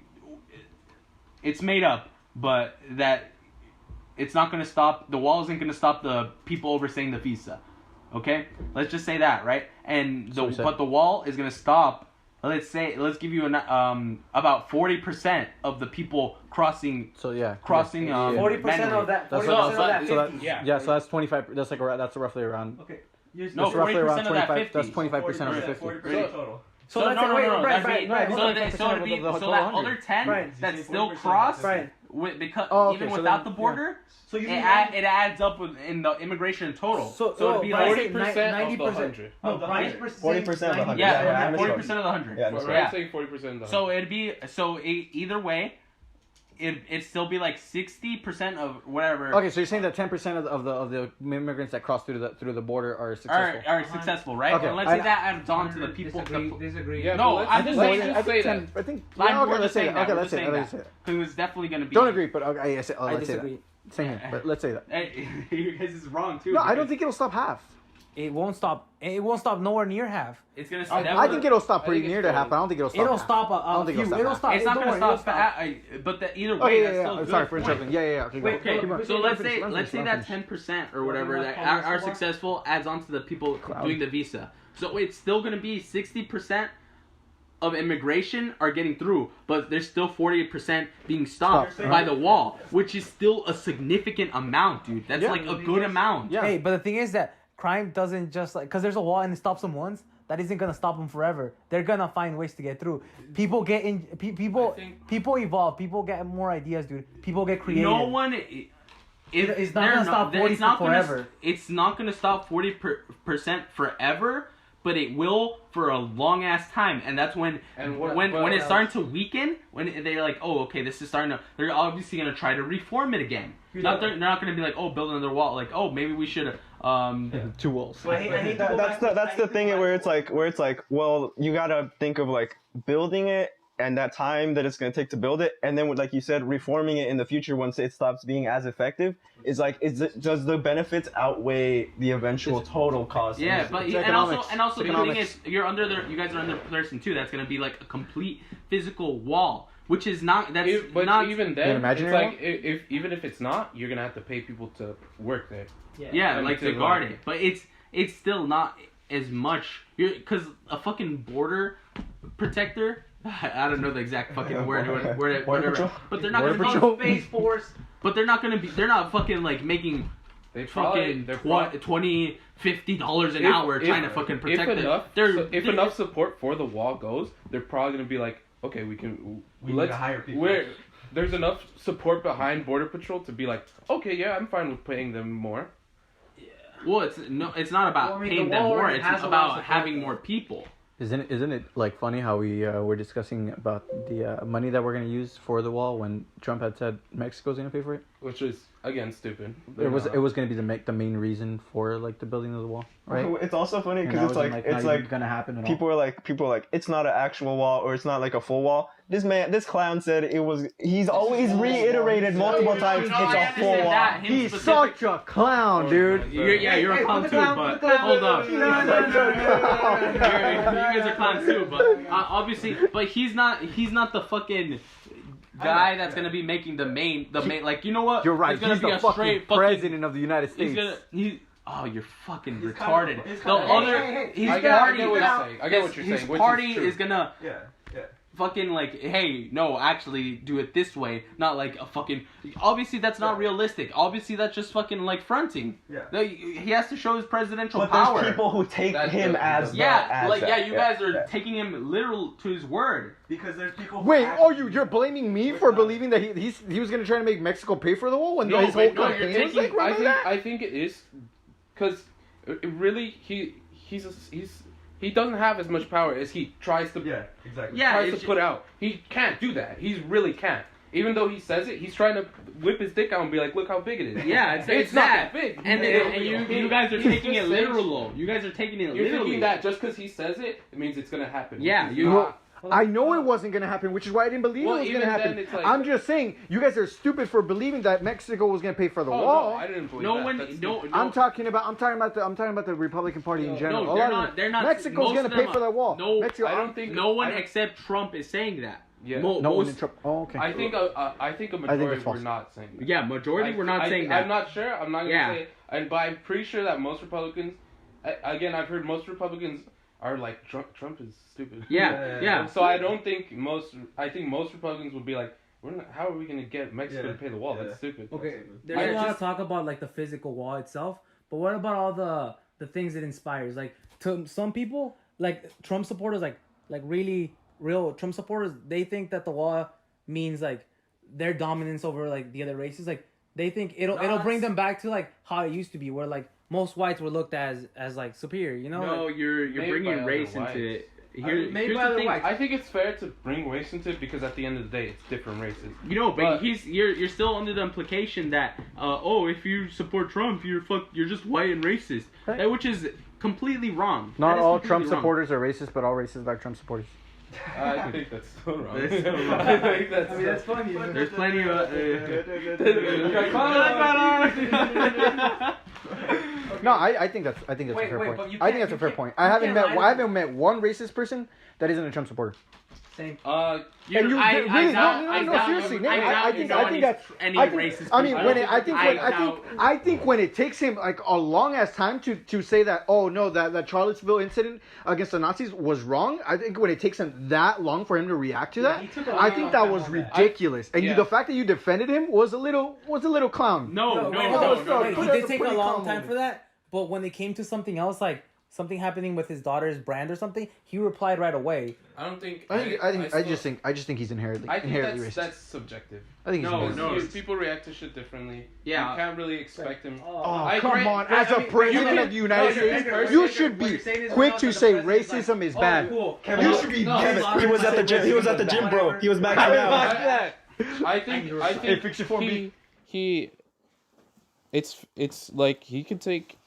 it's made up, but that it's not going to stop, the wall isn't going to stop the people overstaying the visa. Okay? Let's just say that, right? And but the wall is going to stop, let's give you about 40% of the people crossing. So yeah, 40% of that. 40% of that. So 50. so that's 25. That's roughly around. Okay. No, 40% of that 50. That's 25% of the 50. 40% total. So let's say, So that other 10 that still cross, because even without the border, So you it adds up in the immigration total. So it'd be like 40% of the 100. No, the 40% of the 100. yeah, I 40% misspoke. of the 100. Yeah, that's I'm saying 40% of the 100. So it'd be either way, it'd still be like 60% of whatever. Okay, so you're saying that 10% of the immigrants that cross through the border are successful. Are successful, right? Okay, And let's say that adds on to the people. Disagree. Yeah, No, but I'm let's just saying. just say that. I think. We're Yeah, okay, just let's say saying that. Okay, that. let's say that. Because it's definitely going to be. Don't agree, but okay, let's say I that. disagree. Same here, but let's say that. Hey, you guys is wrong too. No, I don't because think it'll stop half. It won't stop. It won't stop nowhere near half. it's gonna. I think it'll stop pretty think near it's to half, but I don't think it'll stop. It'll half. stop. I don't think few. it'll It'll stop stop. It's not don't gonna worry, stop. But either way, Oh yeah, that's yeah, still yeah. good Sorry for point. interrupting. Yeah. Okay, go. Okay, Keep on. so Let let's me say finish, let me let's say finish. that 10% or whatever Well, that then let's are call this successful adds on to the people doing the visa. So it's still gonna be 60% of immigration are getting through, but there's still 40% being stopped by the wall, which is still a significant amount, dude. That's Yeah. like a good amount. Yeah. Hey, but the thing is that crime doesn't just like because there's a wall and it stops them once. That isn't gonna stop them forever. They're gonna find ways to get through. People get in. People evolve. People get more ideas, dude. People get creative. No one. It's not gonna stop 40 forever. It's not gonna stop 40% forever, but it will for a long ass time, and that's when when it's starting to weaken. When they're like, oh, okay, this is starting to. They're obviously gonna try to reform it again. They're not gonna be like, oh, build another wall. Like, oh, maybe we should. 2 walls. That's the thing where it's like well, you gotta think of like building it and that time that it's gonna take to build it, and then like you said, reforming it in the future once it stops being as effective is like does the benefits outweigh the eventual total cost? Yeah, but It's and also economics. the thing is, you guys are under person too. That's gonna be like a complete physical wall, which is not. That's But not even An then, it's imaginary like one? if even if it's not, you're gonna have to pay people to work there. Yeah, And like to to guard like- it, but it's still not as much. Because a fucking border protector, I don't know the exact fucking word, whatever. Patrol? But they're not Border gonna Patrol? be Space Force. But they're not gonna be. They're not fucking like making They fucking they're $20, $50 an If- hour if- trying to fucking protect if it. enough, They're if enough support for the wall goes, they're probably gonna be like, okay, we need to hire people. There's enough support behind Border Patrol to be like, okay, yeah, I'm fine with paying them more. Well, it's not about Well, I mean, paying the them wall more. already It's has a lot of about support, having though. more people. Isn't it like funny how we were discussing about the money that we're gonna use for the wall when Trump had said Mexico's gonna pay for it? Which is again stupid. It was gonna be the main reason for like the building of the wall, right? It's also funny And because that it's wasn't, like gonna happen at all. people are like it's not an actual wall or it's not like a full wall. This clown said it was. He's always reiterated multiple times it's a full wall. He's such a clown, dude. You're a clown too, but hold up. You guys are clowns too, but obviously, but he's not the fucking guy that's gonna be making the main, like, you know what? You're right. He's gonna He's be the a fucking straight president of the United States. Oh, you're fucking retarded. he's The kinda- other, his I get party, what you're saying. I get what you're his saying, which is party true. is gonna fucking like, hey, no, actually do it this way, not like a fucking. Obviously, that's not realistic. Obviously, that's just fucking like fronting. Yeah. He has to show his presidential But power. there's people who take That's him the- as Yeah, that, like, as yeah, that. you guys are yeah. taking him literal to his word. Because there's people. Wait, you're blaming me for believing that he was gonna try to make Mexico pay for the wall when No, his but whole no, you're campaign was taking- like running that? I think it is, because really he doesn't have as much power as he tries to. Yeah, exactly. Yeah, tries it's to put out. He can't do that. He really can't. Even though he says it, he's trying to whip his dick out and be like, "Look how big it is." Yeah, it's not that. that big. And you guys are He's taking just it saying- literal. You guys are taking it You're literally. thinking that just because he says it, it means it's gonna happen. Yeah, It's you- not. I know it wasn't gonna happen, which is why I didn't believe Well, it was gonna even happen. then, it's like- I'm just saying, you guys are stupid for believing that Mexico was gonna pay for the Oh, wall. no, I didn't believe No that. one, That's no, stupid. no. I'm talking about the Republican Party in general. No, A they're lot of not. them- They're not. Mexico's most gonna of pay them for the wall. No, Mexico, I don't think no one I don't- except Trump is saying that. Yeah. No one in most, Trump. Oh, okay. I think a majority it's false. were not saying that. yeah, majority were not saying that. I'm not sure. I'm not gonna Yeah. say. But I'm pretty sure that most Republicans, again, I've heard most Republicans are like Trump is stupid. Yeah. So I don't think I think most Republicans would be like, how are we gonna get Mexico to pay the wall? That's stupid. Okay, there's a lot of talk about like the physical wall itself, but what about all the things it inspires? Like to some people, like Trump supporters, like really real Trump supporters, they think that the wall means like their dominance over like the other races. Like they think it'll bring them back to like how it used to be, where like most whites were looked as like superior. You know? No, Like, you're Made bringing by race other into whites. it. Here's the thing. I think it's fair to bring race into it because at the end of the day, it's different races. You know, but you're still under the implication that if you support Trump, you're just white and racist, which is completely wrong. Not That is all completely Trump wrong. supporters are racist, but all racists like Trump supporters. I think that's still wrong. That's still wrong. I think that's. I mean, that's funny. There's plenty of. No, I think that's a fair but point. you I think can't- that's a you fair can't- point. you can't lie to I haven't met one racist person that isn't a Trump supporter. Same. And you really, no, seriously, Nick, I think that's any I think, racist. I mean, people. when it, I think when it takes him like a long ass time to say that, oh no, that Charlottesville incident against the Nazis was wrong. I think when it takes him that long for him to react to that, he took a I long think time that was on that. ridiculous. And Yeah. the fact that you defended him was a little clown. No, Wait, Put he it did as a take a pretty long calm time moment. for that, but when it came to something else, like something happening with his daughter's brand or something, he replied right away. I don't think. I just think he's inherently I think racist. that's subjective. I think he's No, inherently no, racist. it's- People react to shit differently. Yeah. You can't really expect him. Oh, I come agree. on. But, As I a mean, president you of the United can- States, no, you should be quick to say racism is bad. Cool. You should be He was at the gym. He was at the gym, bro. He was maxing out. I think. Hey, fix it for me. He. It's like he could take.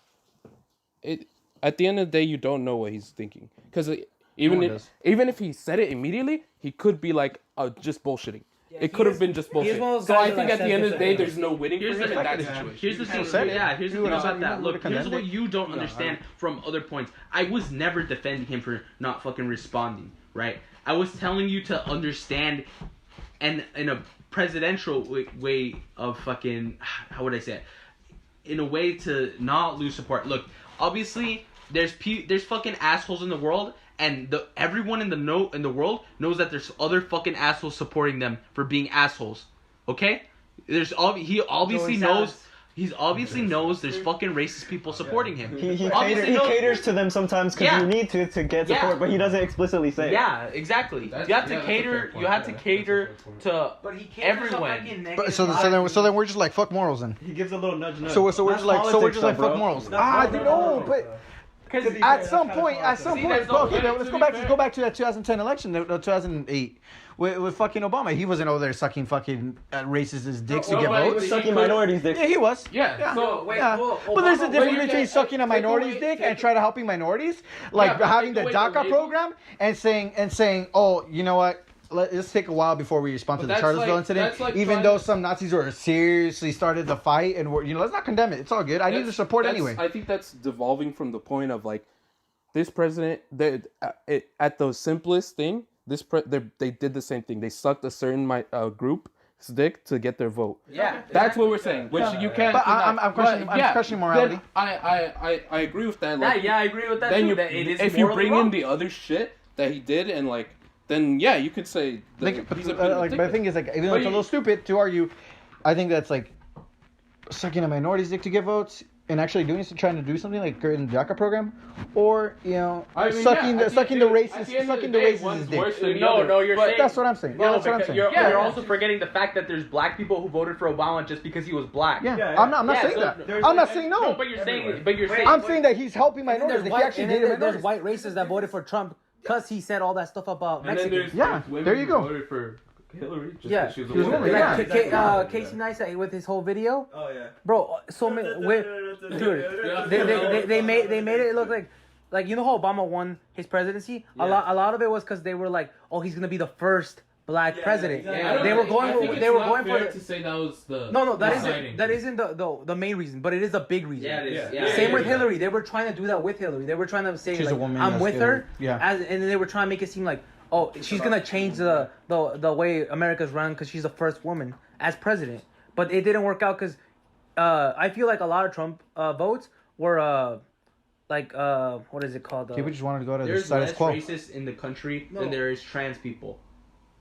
It at the end of the day, you don't know what he's thinking because one does. even if he said it immediately, he could be like just bullshitting. It could have been just he is bullshit. one of those So guys I that, think like, at the says end of this the day, shit. there's no winning Here's for him the in that thing. situation. Here's the thing. said it. Yeah, here's the You thing would've- about that. you Look, would've here's condemned what it. you don't understand from other points. I was never defending him for not fucking responding, right? I was telling you to understand, and in a presidential way of fucking, how would I say it? In a way to not lose support. Look, obviously, there's fucking assholes in the world, and everyone in the world knows that there's other fucking assholes supporting them for being assholes. Okay? He obviously knows. He's obviously knows there's fucking racist people supporting him. He Obviously knows- caters to them sometimes because Yeah. you need to get Yeah. support, but he doesn't explicitly say it. Yeah, exactly. That's- You have to yeah, that's a fair cater. point. You have to Yeah, that's a cater fair point. to But he caters to everyone. fucking But negative so then we're just like fuck morals then. He gives a little nudge. So we're just like fuck morals. No, but at some point, well, okay, let's go back to that 2010 election, the 2008 with fucking Obama. He wasn't over there sucking fucking racist dicks to get votes. Sucking minorities' dick. Yeah, he was. Yeah. So Wait, Yeah. well, But there's a Obama- difference you between can- sucking a minority's dick and trying to helping minorities, like but having the take away the DACA label. program and saying, oh, you know what? Let's take a while before we respond to But the that's Charlottesville like- incident. that's like Even trying- though some Nazis were seriously started the fight, and let's not condemn it. It's all good. I need the support anyway. I think that's devolving from the point of like this president. At the simplest thing, they did the same thing. They sucked a certain group's dick to get their vote. Yeah. That's what we're saying. Which you can't. But deny. I'm questioning- But, I'm questioning morality. then I agree with that. Yeah, Like, yeah, I agree with that then too. you, that it is if you morally bring wrong. in the other shit that he did and like, then yeah, you could say that he's a bit of a But the dickhead. thing is, like, even though But it's a you- little stupid to argue, I think that's like sucking a minority's dick to get votes and actually trying to do something like in the DACA program, or I mean, sucking yeah, the racist at the end of sucking the the day, racist one's dick. worse than the No, other. no, you're But saying. That's what I'm saying. No, That's what I'm because saying. You're also forgetting the fact that there's black people who voted for Obama just because he was black. Yeah, I'm not Yeah, saying so that. there's- I'm not saying no. No, but you're saying. But you're saying. I'm saying that he's helping And then minorities. there's If he white, actually and did then it, there's minorities. white racists that voted for Trump because he said all that stuff about And then Mexicans. there's Yeah, women there you who go. voted for Hillary. Just Yeah, 'cause she was a She was a woman. woman, Like yeah. Casey Neistat with his whole video, Oh yeah. bro. So many, dude, they made it look like you know how Obama won his presidency. A lot of it was because they were like, oh, he's gonna be the first black president. I don't They were think- I think going. it's They were not going for fair the. to say that was the No, deciding that thing. isn't the main reason, but it is a big reason. Yeah, it is. Yeah. Yeah. Same with Hillary. They were trying to do that with Hillary. They were trying to say She's a like, woman, I'm that's with good. her. Yeah. And then they were trying to make it seem like, oh, she's gonna change the way America's run because she's the first woman as president. But it didn't work out because I feel like a lot of Trump votes were what is it called? People just wanted to go to the There's status less quo. racists in the country No. than there is trans people.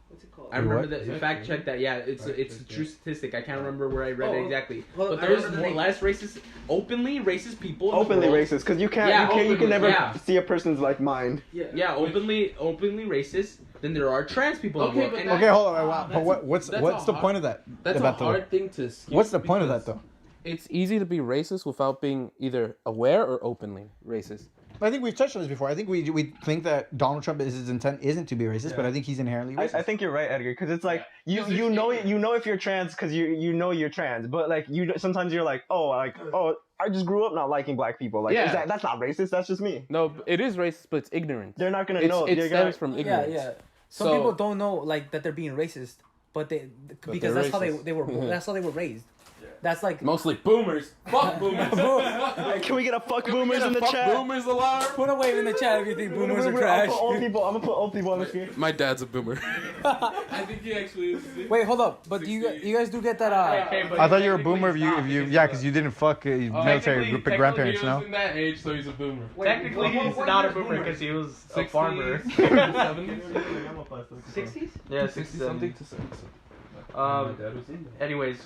What's it called? I remember what? that. Is that Fact true? check that. Yeah, it's Fact a check, true yeah. statistic. I can't remember where I read it Oh, exactly. hold on, But I there's remember the more, name. less racist, openly racist people. In Openly the world. racist because you can't Yeah, you can never yeah. see a person's like mind. Yeah, openly racist than there are trans people. in the Okay, world. but And Okay, hold on. Wow. That's But what's that's the a point of that? That's about a hard thing to skip. What's the point of that because though? It's easy to be racist without being either aware or openly racist. I think we've touched on this before. I think we think that Donald Trump his intent isn't to be racist, but I think he's inherently racist. I think you're right, Edgar, because it's like you know if you're trans because you know you're trans, but like sometimes you're like I just grew up not liking black people. Like that's not racist. That's just me. No, it is racist, but it's ignorance. They're not gonna It's, know. it They're stems gonna- from ignorance. Yeah. Some So- people don't know like that they're being racist, but because they're that's how racist. they were that's how they were raised. That's like Mostly boomers. Fuck boomers. Can we get a fuck boomers in the Fuck chat? boomers alarm. put a wave in the chat if you think boomers are I'm trash. gonna put old people on the screen. My dad's a boomer. I think he actually is. Wait, hold up. But do you guys do get that? I thought you were a boomer if you yeah, because you didn't fuck military grandparents, no? He was in that age, so he's a boomer. Technically, he's not a boomer because he was a farmer. 70s? 60s? Yeah, 60 something to 70. Anyways,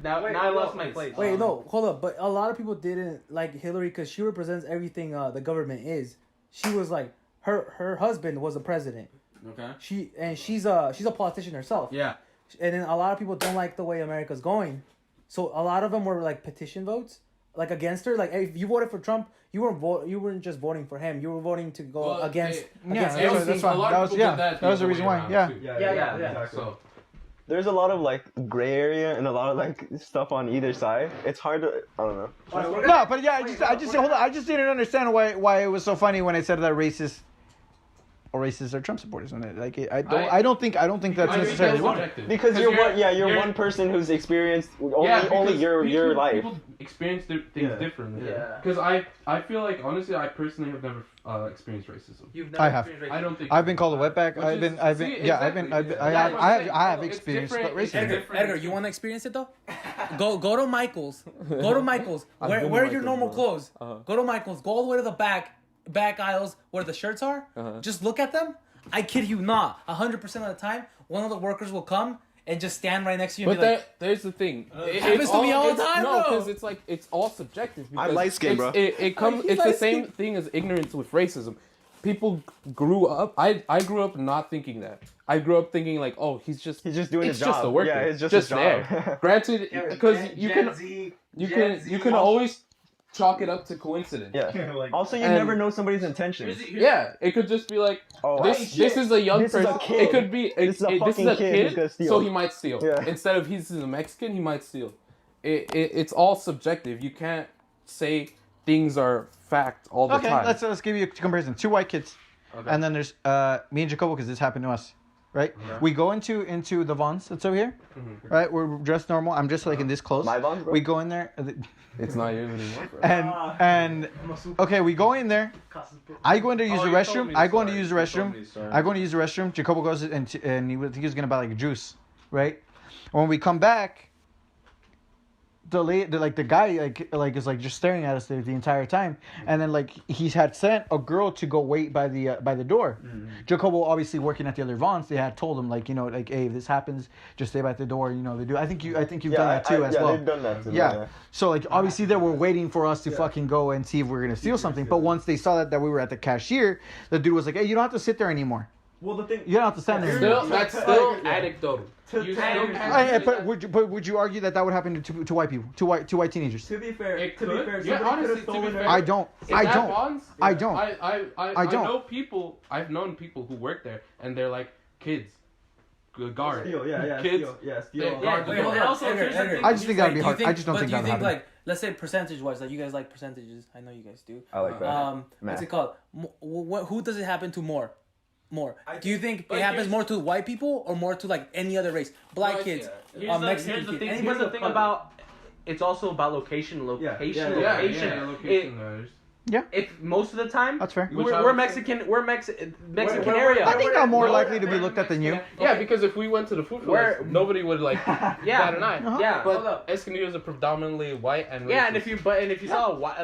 now I lost my place. Wait, no, hold up. But a lot of people didn't like Hillary because she represents everything the government is. She was like her husband was a president. Okay. She's a politician herself. Yeah. And then a lot of people don't like the way America's going, so a lot of them were like petition votes, like against her. Like if you voted for Trump, you weren't just voting for him. You were voting to go against. Yeah, against that's fine. That was the reason why. Yeah. Yeah. So There's a lot of like gray area and a lot of like stuff on either side. It's hard to, I don't know. No, but yeah, I just hold on. I just didn't understand why it was so funny when I said that racists are Trump supporters. And like I don't think that's necessarily wrong. Because you're one person who's experienced only your life. People experience things differently. Yeah. Because I feel like honestly, I personally have never experienced racism. You've I have. I don't think I've been called a wetback. Which I've is- been see, I have It's experienced different. It's racism. different. Edgar, you want to experience it though? Go to Michael's. Go to Michael's. I've been to Wear your Michael's, normal bro. clothes. Uh-huh. Go to Michael's. Go all the way to the back aisles where the shirts are. Uh-huh. Just look at them. I kid you not. 100% of the time, one of the workers will come and just stand right next to you and But be like, there's the thing. It happens to me all the time, No, bro. because it's like it's all subjective. I'm light-skinned, bro. It comes. He's It's the light-skinned. same thing as ignorance with racism. People grew up. I grew up not thinking that. I grew up thinking like, oh, he's just doing it's his job. just a worker. Yeah, it's just his job. there. Granted, because you can always chalk it up to coincidence. Yeah. Also, you And- never know somebody's intentions. Yeah, it could just be like, Oh, this is a young This is a person. kid. It could be This is a this is fucking a kid who's gonna kid, steal. so he might steal. Yeah. Instead of he's a Mexican, he might steal. It's all subjective. You can't say things are fact all the Okay, time. let's give you a comparison. 2 white kids, and then there's me and Jacobo because this happened to us, right? We go into the Vons that's over here, right? We're dressed normal. I'm just like in this clothes. My Vons, bro? We go in there, It's not you anymore. Bro. and okay, we go in there. I go in there to use the you told restroom. me I this go in to story. use the You told restroom. me this story. I go in to use the restroom. Jacobo goes and he was gonna buy like a juice, right? When we come back, the guy is like just staring at us the entire time, and then like he had sent a girl to go wait by the door. Jacobo obviously working at the other Vons, they had told him like, you know, like, hey, if this happens, just stay by the door. You know, they do. I think you've done that too as well. they've done that too. Yeah. So like obviously they were waiting for us to fucking go and see if we were gonna steal something. But once they saw that we were at the cashier, the dude was like, hey, you don't have to sit there anymore. Well, the thing. You don't have to stand there anymore. That's still anecdotal. You still can't. But would you argue that would happen to white people, to white teenagers? To be fair, It could. Yeah, honestly, to be fair. I don't. Is I that don't. Bonds? I don't. I don't. know people. I've known people who work there, and they're like kids, guard. Steal, Kids. steal. They guard the wait, hold door. on. also, here's the thing. I just think that would be Do you hard. I just don't but think do that you would think happen. like, let's say percentage wise, like you guys like percentages. I know you guys do. I like that. What's it called? Who does it happen to more? Do you think but it happens here's- more to white people or more to like any other race? Black kids, Mexican kids. Here's the thing about it's also about location. Location. Yeah, location matters. If most of the time That's fair. we're Mexican area. I think I'm more likely to be looked at than you. Yeah, because if we went to the food Where- place, nobody would like bat an eye. Yeah, But Escondido is a predominantly white and yeah, and racist. if you saw a white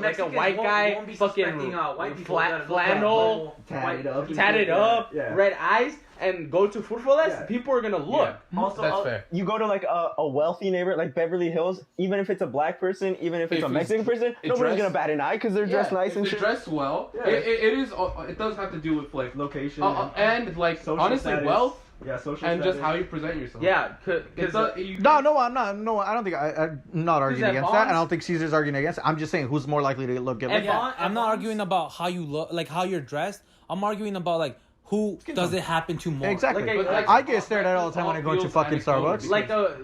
Mexicans white guy won't be fucking suspecting, white people that look flannel, tatted up, Yeah. red eyes, and go to Furfoles, people are gonna look. Also, That's fair. You go to like a wealthy neighborhood like Beverly Hills, even if it's a black person, even if it's If a it's- Mexican person, it nobody's dress- gonna bat an eye because they're dressed nice If and they shit. dress well. Yeah. It does have to do with like Location. and like Social honestly status. wealth Yeah, social and just status. how you present yourself. Yeah, It's because No, I'm not. No, I don't think I'm not arguing at against that. Bonds? I don't think Caesar's arguing against it. I'm just saying who's more likely to look at. And- Yeah, I'm not Bonds- arguing about how you look, like how you're dressed. I'm arguing about like who does it happen to more. Exactly. Like, I get stared at all the time when I go into feels fucking anecdotal. Starbucks.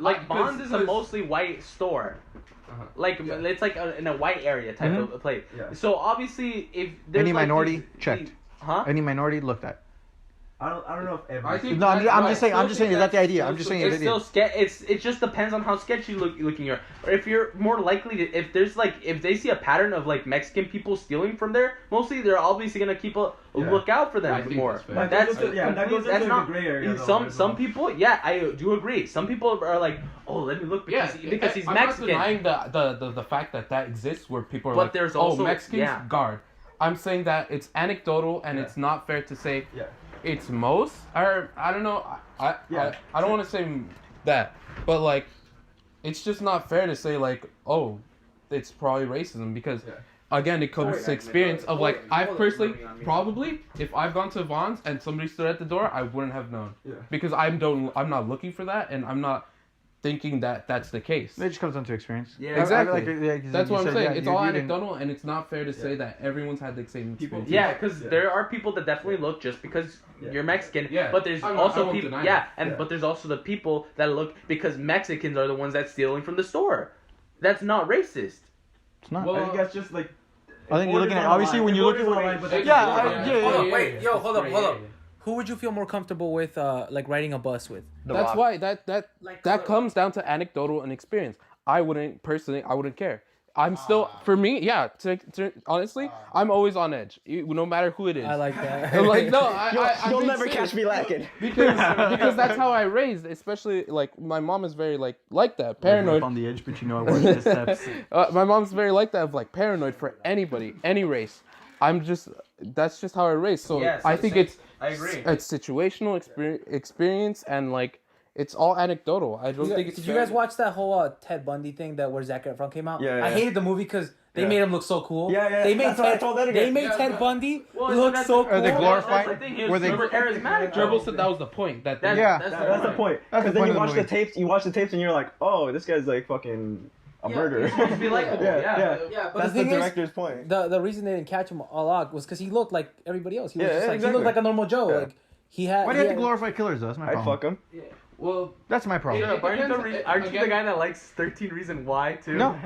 like because- Bonds is a mostly white store. Like it's like in a white area type Mhm. of a place. Yeah. So obviously, if there's Any like minority these- checked. Huh? Any minority looked at. I don't know if every. I think No, I'm that's- just saying. I'm I just still saying. Is that the think idea? I'm just saying. Is It's that the still idea? it just depends on how sketchy looking you are. Or if you're more likely to, if there's like, if they see a pattern of like Mexican people stealing from there, mostly they're obviously gonna keep a look out for I them think more. that's fair. But That's that goes that's into not the gray area. some people. Yeah, I do agree. Some people are like, oh, let me look because he's I'm Mexican. not denying the fact that exists where people are But like, there's also- Mexicans yeah. guard. I'm saying that it's anecdotal and it's not fair to say Yeah. it's most, or I don't know. I don't want to say that, but like, it's just not fair to say like, oh, it's probably racism because. Again, it comes to experience of like I've personally probably if I've gone to Vaughn's and somebody stood at the door, I wouldn't have known because I'm not looking for that and I'm not thinking that that's the case. It just comes down to experience. Yeah, Exactly. Like That's what I'm saying. It's all you didn't- anecdotal and it's not fair to say that everyone's had the same experience. Yeah, because there are people that definitely look just because you're Mexican. Yeah. But there's I also won't people. deny Yeah, that. but there's also the people that look because Mexicans are the ones that's stealing from the store. That's not racist. It's not. I think that's just like. I think you're looking at obviously when you look at Hold on, yeah. wait, yo, hold up. Who would you feel more comfortable with, like riding a bus with? That's why that Like, comes down to anecdotal and experience. I wouldn't care. I'm still for me, yeah. Honestly, I'm always on edge, no matter who it is. I like that. Like no, You'll I'm never being catch serious. me lacking. because that's how I raised. Especially like my mom is very like that paranoid. on the edge, but you know I watch the steps. My mom's very like that of like paranoid for anybody, any race. That's just how I raised. So Yeah, I think I agree. it's situational experience and like it's all anecdotal. I don't think it's. Did you guys watch that whole Ted Bundy thing that where Zac Efron came out? Yeah, I yeah. hated the movie because they made him look so cool. Yeah. They made That's what I told Edgar. They made Ted Bundy look that's- so cool. Are they glorifying? That's the thing, he was Were they? super charismatic. Gerbil said that was the point. That they, Yeah. That's the point. That's the Because then point you of the watch the movie. tapes. You watch the tapes and you're like, oh, this guy's like fucking a murderer. He's supposed to be likable. Yeah. Yeah, but That's the the thing is, director's point. the reason they didn't catch him a lot was because he looked like everybody else. He was Yeah, just like, exactly. he looked like a normal Joe. Yeah. Like he had. Why do you he have to had- glorify killers though? That's my I'd problem. fuck him. well, That's my problem. It Aren't depends- you the guy that likes 13 Reasons Why too? No.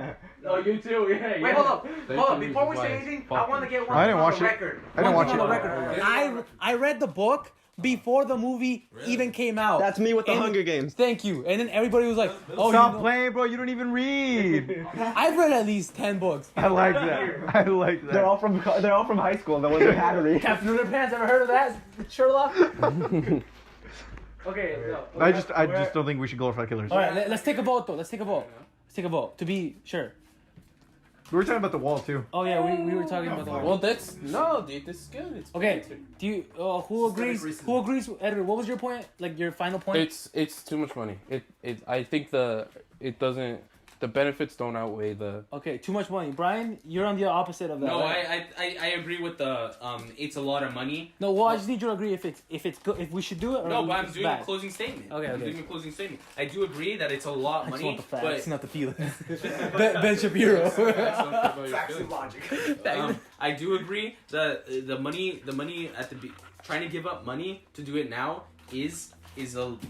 Oh, you too. Yeah. Wait, hold up. Hold Before we say anything, I want to get one I didn't thing on watch the it. record. I didn't One watch thing on it. the record. I read the book before the movie even came out. That's me with the And- Hunger Games. Thank you. And then everybody was like, "Oh, Stop you know, playing, bro. You don't even read. I've read at least 10 books." I like that. I like They're that. all from high school. The ones who had to read. Captain Underpants. Ever heard of that, Sherlock? Okay. No, I just don't think we should glorify killers. All right. Let's take a vote though. Let's take a vote to be sure. We were talking about the wall too. Oh yeah, we were talking about the well, that's no, dude. This is good. It's Okay. Do you who agrees? Who agrees? Edward, what was your point? Like your final point? It's too much money. I think the benefits don't outweigh the. Okay, too much money. Brian, you're on the opposite of that. No, right? I agree with the it's a lot of money. No, well, I just need you to agree if it's good, if we should do it or No, if but I'm it's doing bad. a closing statement. Okay, I'm okay. doing a closing statement. I do agree that it's a lot of I just money, want the but facts, not the feelings. Ben Shapiro. I do agree that the money at trying to give up money to do it now is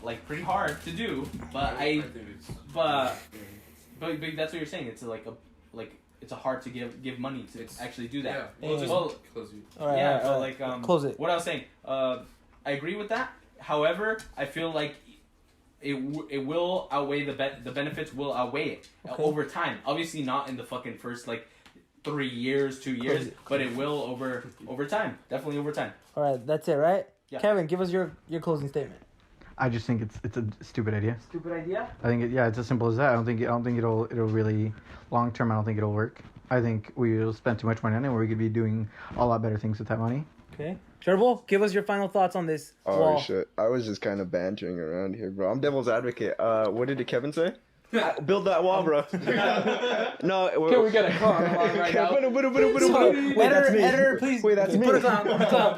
like pretty hard to do. But but that's what you're saying. It's it's hard to give money to actually do that. We'll just Well, All right, yeah, all right, but all like right. Close it. What I was saying, I agree with that. However, I feel like it will outweigh the benefits will outweigh it over time. Obviously, not in the fucking first 3 years, 2 years, but it will over time. Definitely over time. All right, that's it, right? Yeah. Kevin, give us your closing statement. I just think it's a stupid idea. Stupid idea. I think it's as simple as that. I don't think it'll really long term. I don't think it'll work. I think we'll spend too much money on it. Where we could be doing a lot better things with that money. Okay. Gerbil, give us your final thoughts on this Oh wall. shit! I was just kind of bantering around here, bro. I'm devil's advocate. What did Kevin say? Build that wall, bro. No. Can we get a car right now? Wait, that's me. Editor, please. Wait, that's me. Put it on. Put it on.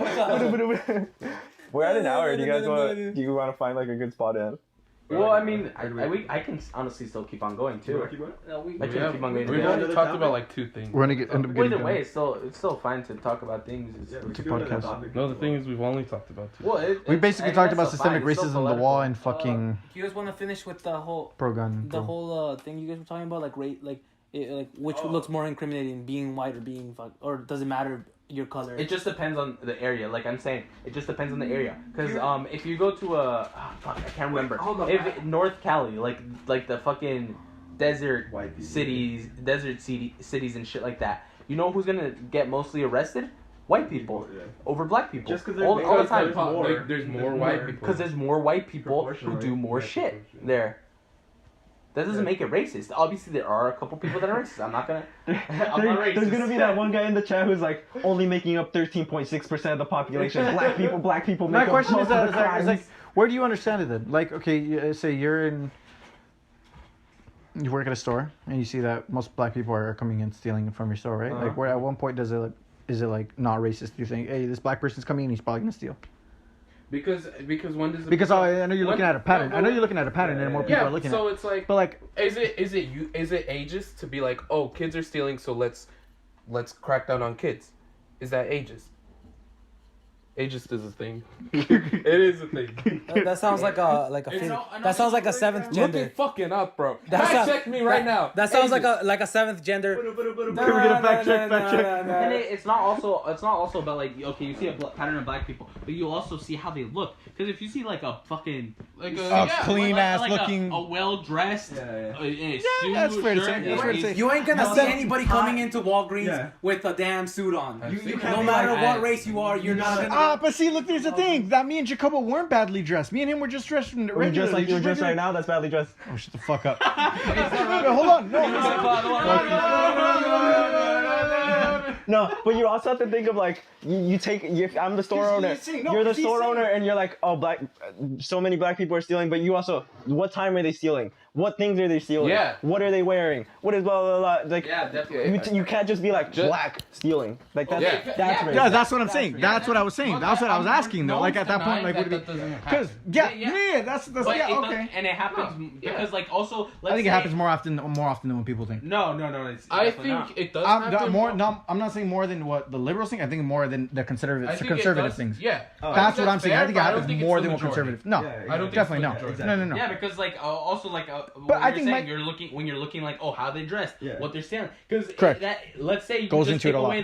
Put it on. We're at an hour. Do you want to find a good spot in? Well, I mean, I can honestly still keep on going too. I can keep on going. We've only talked about 2 things. We're gonna end up getting Either way, it's still fine to talk about things. It's a podcast. No, the thing is, we've only talked about 2. Well, We basically talked about systemic racism, the wall, and fucking Do you guys want to finish with the whole pro-gun. thing you guys were talking about, which looks more incriminating, being white or being or does it matter your color. It just depends on the area. Like I'm saying, it just depends on the area. Because if you go to I can't remember. hold on. If North Cali, like the fucking desert cities and shit like that. You know who's gonna get mostly arrested? White people over black people. Just because all the time. There's more white people. Because there's more white people who do more shit there. That doesn't make it racist. Obviously, there are a couple people that are racist. I'm not gonna. I'm not racist. There's gonna be that one guy in the chat who's like only making up 13.6% of the population. Black people. My Make question up is most of that the crimes. like, where do you understand it then? Like, okay, say you work at a store and you see that most black people are coming in stealing from your store, right? Like, where at one point is it like not racist? You think, hey, this black person's coming in, he's probably gonna steal. Because when does Because I know you're looking at a pattern. I know you're looking at a pattern, and more people are looking at. So it's like, But like, is it ageist to be like, oh, kids are stealing, so let's crack down on kids? Is that ageist? Ageist is a thing. It is a thing. That sounds like a that sounds like a seventh Look gender. it fucking up, bro. That's Fact not- check me right now. That sounds like a seventh gender. can we get a fact check? And it's not also about like, okay, you see a pattern of black people, but you also see how they look. Because if you see like a fucking clean ass looking, a well dressed, that's fair to say. That's fair to say. You ain't gonna see anybody coming into Walgreens with a damn suit on. No matter what race you are, you're not gonna. But see, look, there's the thing. That me and Jacobo weren't badly dressed. Me and him were just dressed regularly. Just like you're dressed right now, that's badly dressed. Oh, shut the fuck up. Hold on. No, but you also have to think of like I'm the store owner. You're the store owner, and you're like, oh, so many black people are stealing. But you also, what time are they stealing? What things are they stealing? Yeah. What are they wearing? What is blah blah blah? Like, Yeah, definitely. you can't just be like black stealing. Like that's racist. Yeah, that's what I'm saying. That's what I was saying. That's what I was asking though. Like at that point, like, would it be? Because that's okay. And it happens because like also. I think it happens more often than what people think. No. I think it does happen more. No, I'm not saying more than what the liberals think. I think more than the conservative things. Yeah, That's what I'm saying. I think it happens more than what conservative. No, I don't think definitely it's the no. majority. No. Yeah, because like also like But I think you're looking like, oh, how they dressed, what they're saying. Because Correct. that, let's say you Goes just into take it a away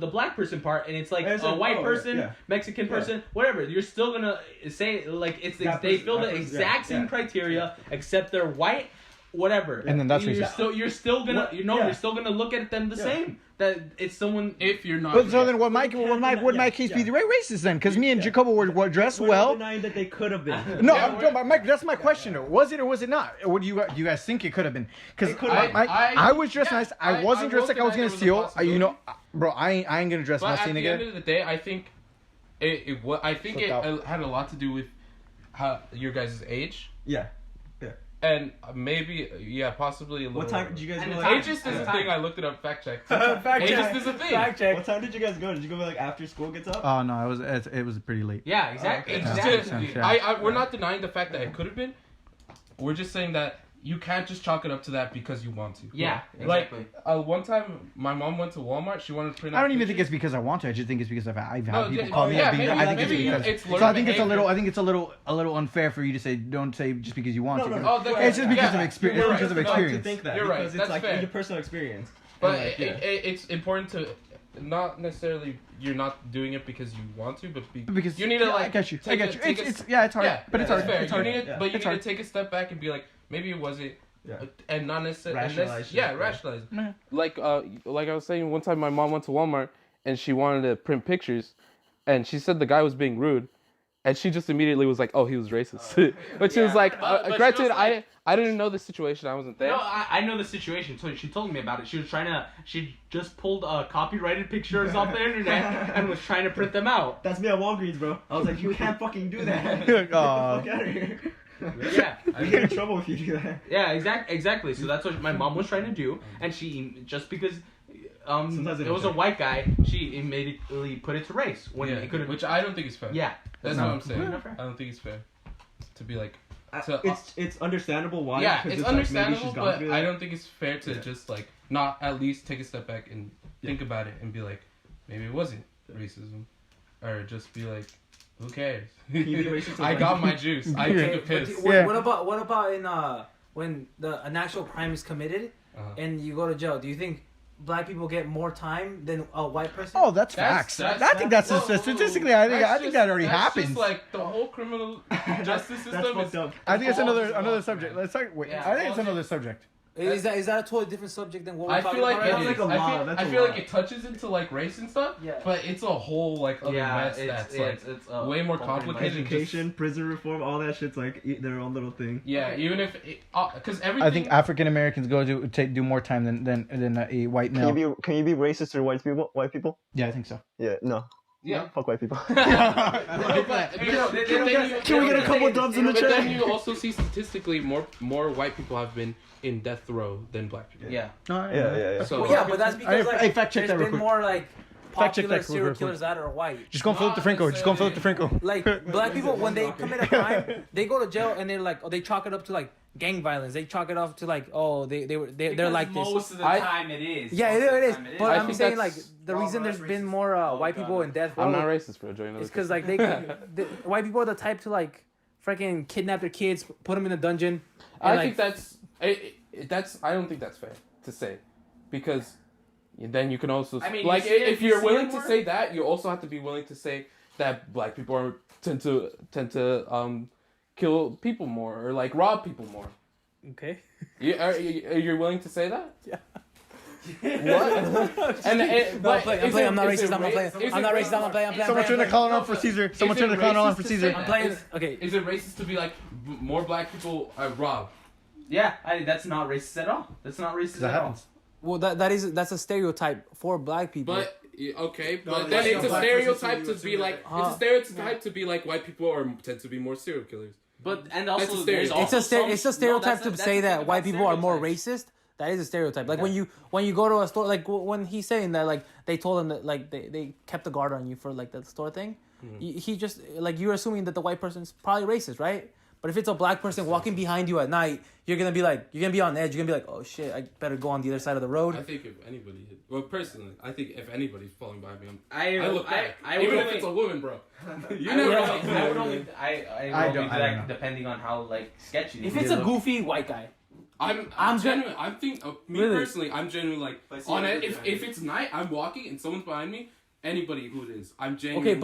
the black person part, and it's like a white person, Mexican person, whatever. You're still gonna say like they fill the exact same criteria, except they're white, whatever. And then that's you're racist. you're still gonna look at them the same. That it's someone. If you're not. But so then, would my case be racist then? Because me and Jacobo were dressed well. Denying that they could have been. No, Mike, that's my question though. Was it or was it not? Or do you guys think it could have been? Because I was dressed nice. I wasn't dressed like I was gonna steal. Bro, I ain't gonna dress But messy, at the nigga. end of the day, I think it had a lot to do with how your guys' age. Yeah. And maybe, possibly a little. What time did you guys go? Ageist is a thing. I looked it up. Fact check. Ageist is a thing. Fact check. What time did you guys go? Did you go like after school gets up? Oh no, it was pretty late. Yeah, exactly. It's Exactly. just, we're not denying the fact that it could have been. We're just saying that you can't just chalk it up to that because you want to. Yeah, exactly. Like one time, my mom went to Walmart. She wanted to print out. I don't even think pictures. it's because I want to. I just think it's because I've had No, people yeah, call me. yeah, I think maybe it's it's because. learned So I think behavior. it's a little unfair for you to say don't say just because you want to. Oh, It's just because of experience. You're It's because of right. experience. To think that You're right. because That's it's like fair. your personal experience. But And, like, it's important to not necessarily you're not doing it because you want to, but Because you need to I get you. take I a- get you. take a- It's hard. But it's hard. Fair. It's hard. You need it, but you It's need hard. to take a step back and be like, maybe it wasn't. Yeah. And not necessarily. Rationalize shit, Yeah, yeah. rationalize. Yeah. Like I was saying, one time my mom went to Walmart and she wanted to print pictures, and she said the guy was being rude, and she just immediately was like, "Oh, he was racist," but she was like, but she "Granted, was like- I didn't know the situation. I wasn't there." No, I know the situation. So she told me about it. She just pulled copyrighted pictures off the internet and was trying to print them out. That's me at Walgreens, bro. I was like, you can't fucking do that. Get the fuck out of here. Yeah, You get in trouble if you do that. yeah, exactly. So that's what my mom was trying to do, and she just because Sometimes it they was a don't white guy, she immediately put it to race when it could have. which I don't think is fair. Yeah, That's No. what I'm saying. Not fair. I don't think it's fair to be like. It's understandable why. Yeah, 'cause it's like, maybe understandable, she's gone but through that. I don't think it's fair to just like not at least take a step back and think about it and be like, maybe it wasn't racism, or just be like, who cares? Can you be racist I about got it? my juice. I took a piss. Yeah. What about in when an actual crime is committed Uh-huh. and you go to jail? Do you think black people get more time than a white person? Oh, that's facts. I think that's statistically. I think that already happens. Just like the whole criminal justice system is. I think it's another subject. Let's talk. Wait, I think it's another subject. Is that a totally different subject than what we're I talking feel like about? it is. I feel like it touches into like race and stuff. Yeah. But it's a whole like other mess that's like it's way more complicated. Education, prison reform, all that shit's like their own little thing. Yeah, even if because everything. I think African Americans do more time than a white male. Can you be racist to white people? White people? Yeah, I think so. Yeah. No. Yeah. Fuck white people. Can we get a couple of dubs in the But chat? then you also see statistically more white people have been in death row than black people. Yeah. Yeah. So Well, yeah, but that's because like Hey, fact check there's that real been quick. more like Fact check popular that serial real quick. killers that are white. Just go Philip DeFranco. Just go Philip DeFranco. Like black people, when they commit a crime, they go to jail and they're like, they chalk it up to like gang violence. They chalk it off to like, they're like this. Most of the time it is. Yeah, it is. But I I'm think saying like that's- the reason there's been more white people in death I'm not row racist, bro. Join is because like the white people are the type to like freaking kidnap their kids, put them in a dungeon. I and, think that's I don't think that's fair to say, because then you can also I mean, like you see it- if you you're see willing it to more? say that, you also have to be willing to say that black people tend to kill people more or like rob people more. okay. You're willing to say that? Yeah. What? I'm not racist. I'm not playing. I'm not racist. I'm not playing. Someone turn the clown on for Caesar. Someone turn the clown on for Caesar. I'm playing. Okay. Is it racist to be like more black people rob? Yeah, that's not racist at all. That's not racist That at all. happens. Well, that's a stereotype for black people. But okay, No, but then like it's a black stereotype person to be like Huh. it's a stereotype to be like white people tend to be more serial killers. But and That's also a there's stereotype. also it's a stereotype to say that white people are more racist. That is a stereotype. Like when you go to a store, like when he's saying that, like they told him that like they kept the guard on you for like the store thing. He just like you're assuming that the white person's probably racist, right? But if it's a black person walking behind you at night, you're gonna be on edge. You're gonna be like, oh shit, I better go on the other side of the road. I think if anybody, well, personally, I think if anybody's falling behind me, I look back. I Even would if it's a woman, bro. You I never would know. only, I would only, I would only do don't that know. depending on how like sketchy. If they it's a look. goofy white guy, I'm genuine. I'm thinking. Me Really? personally, I'm genuine. Like If I see on it. everything If it's night, I'm walking and someone's behind me. Anybody who it is, I'm genuine. okay,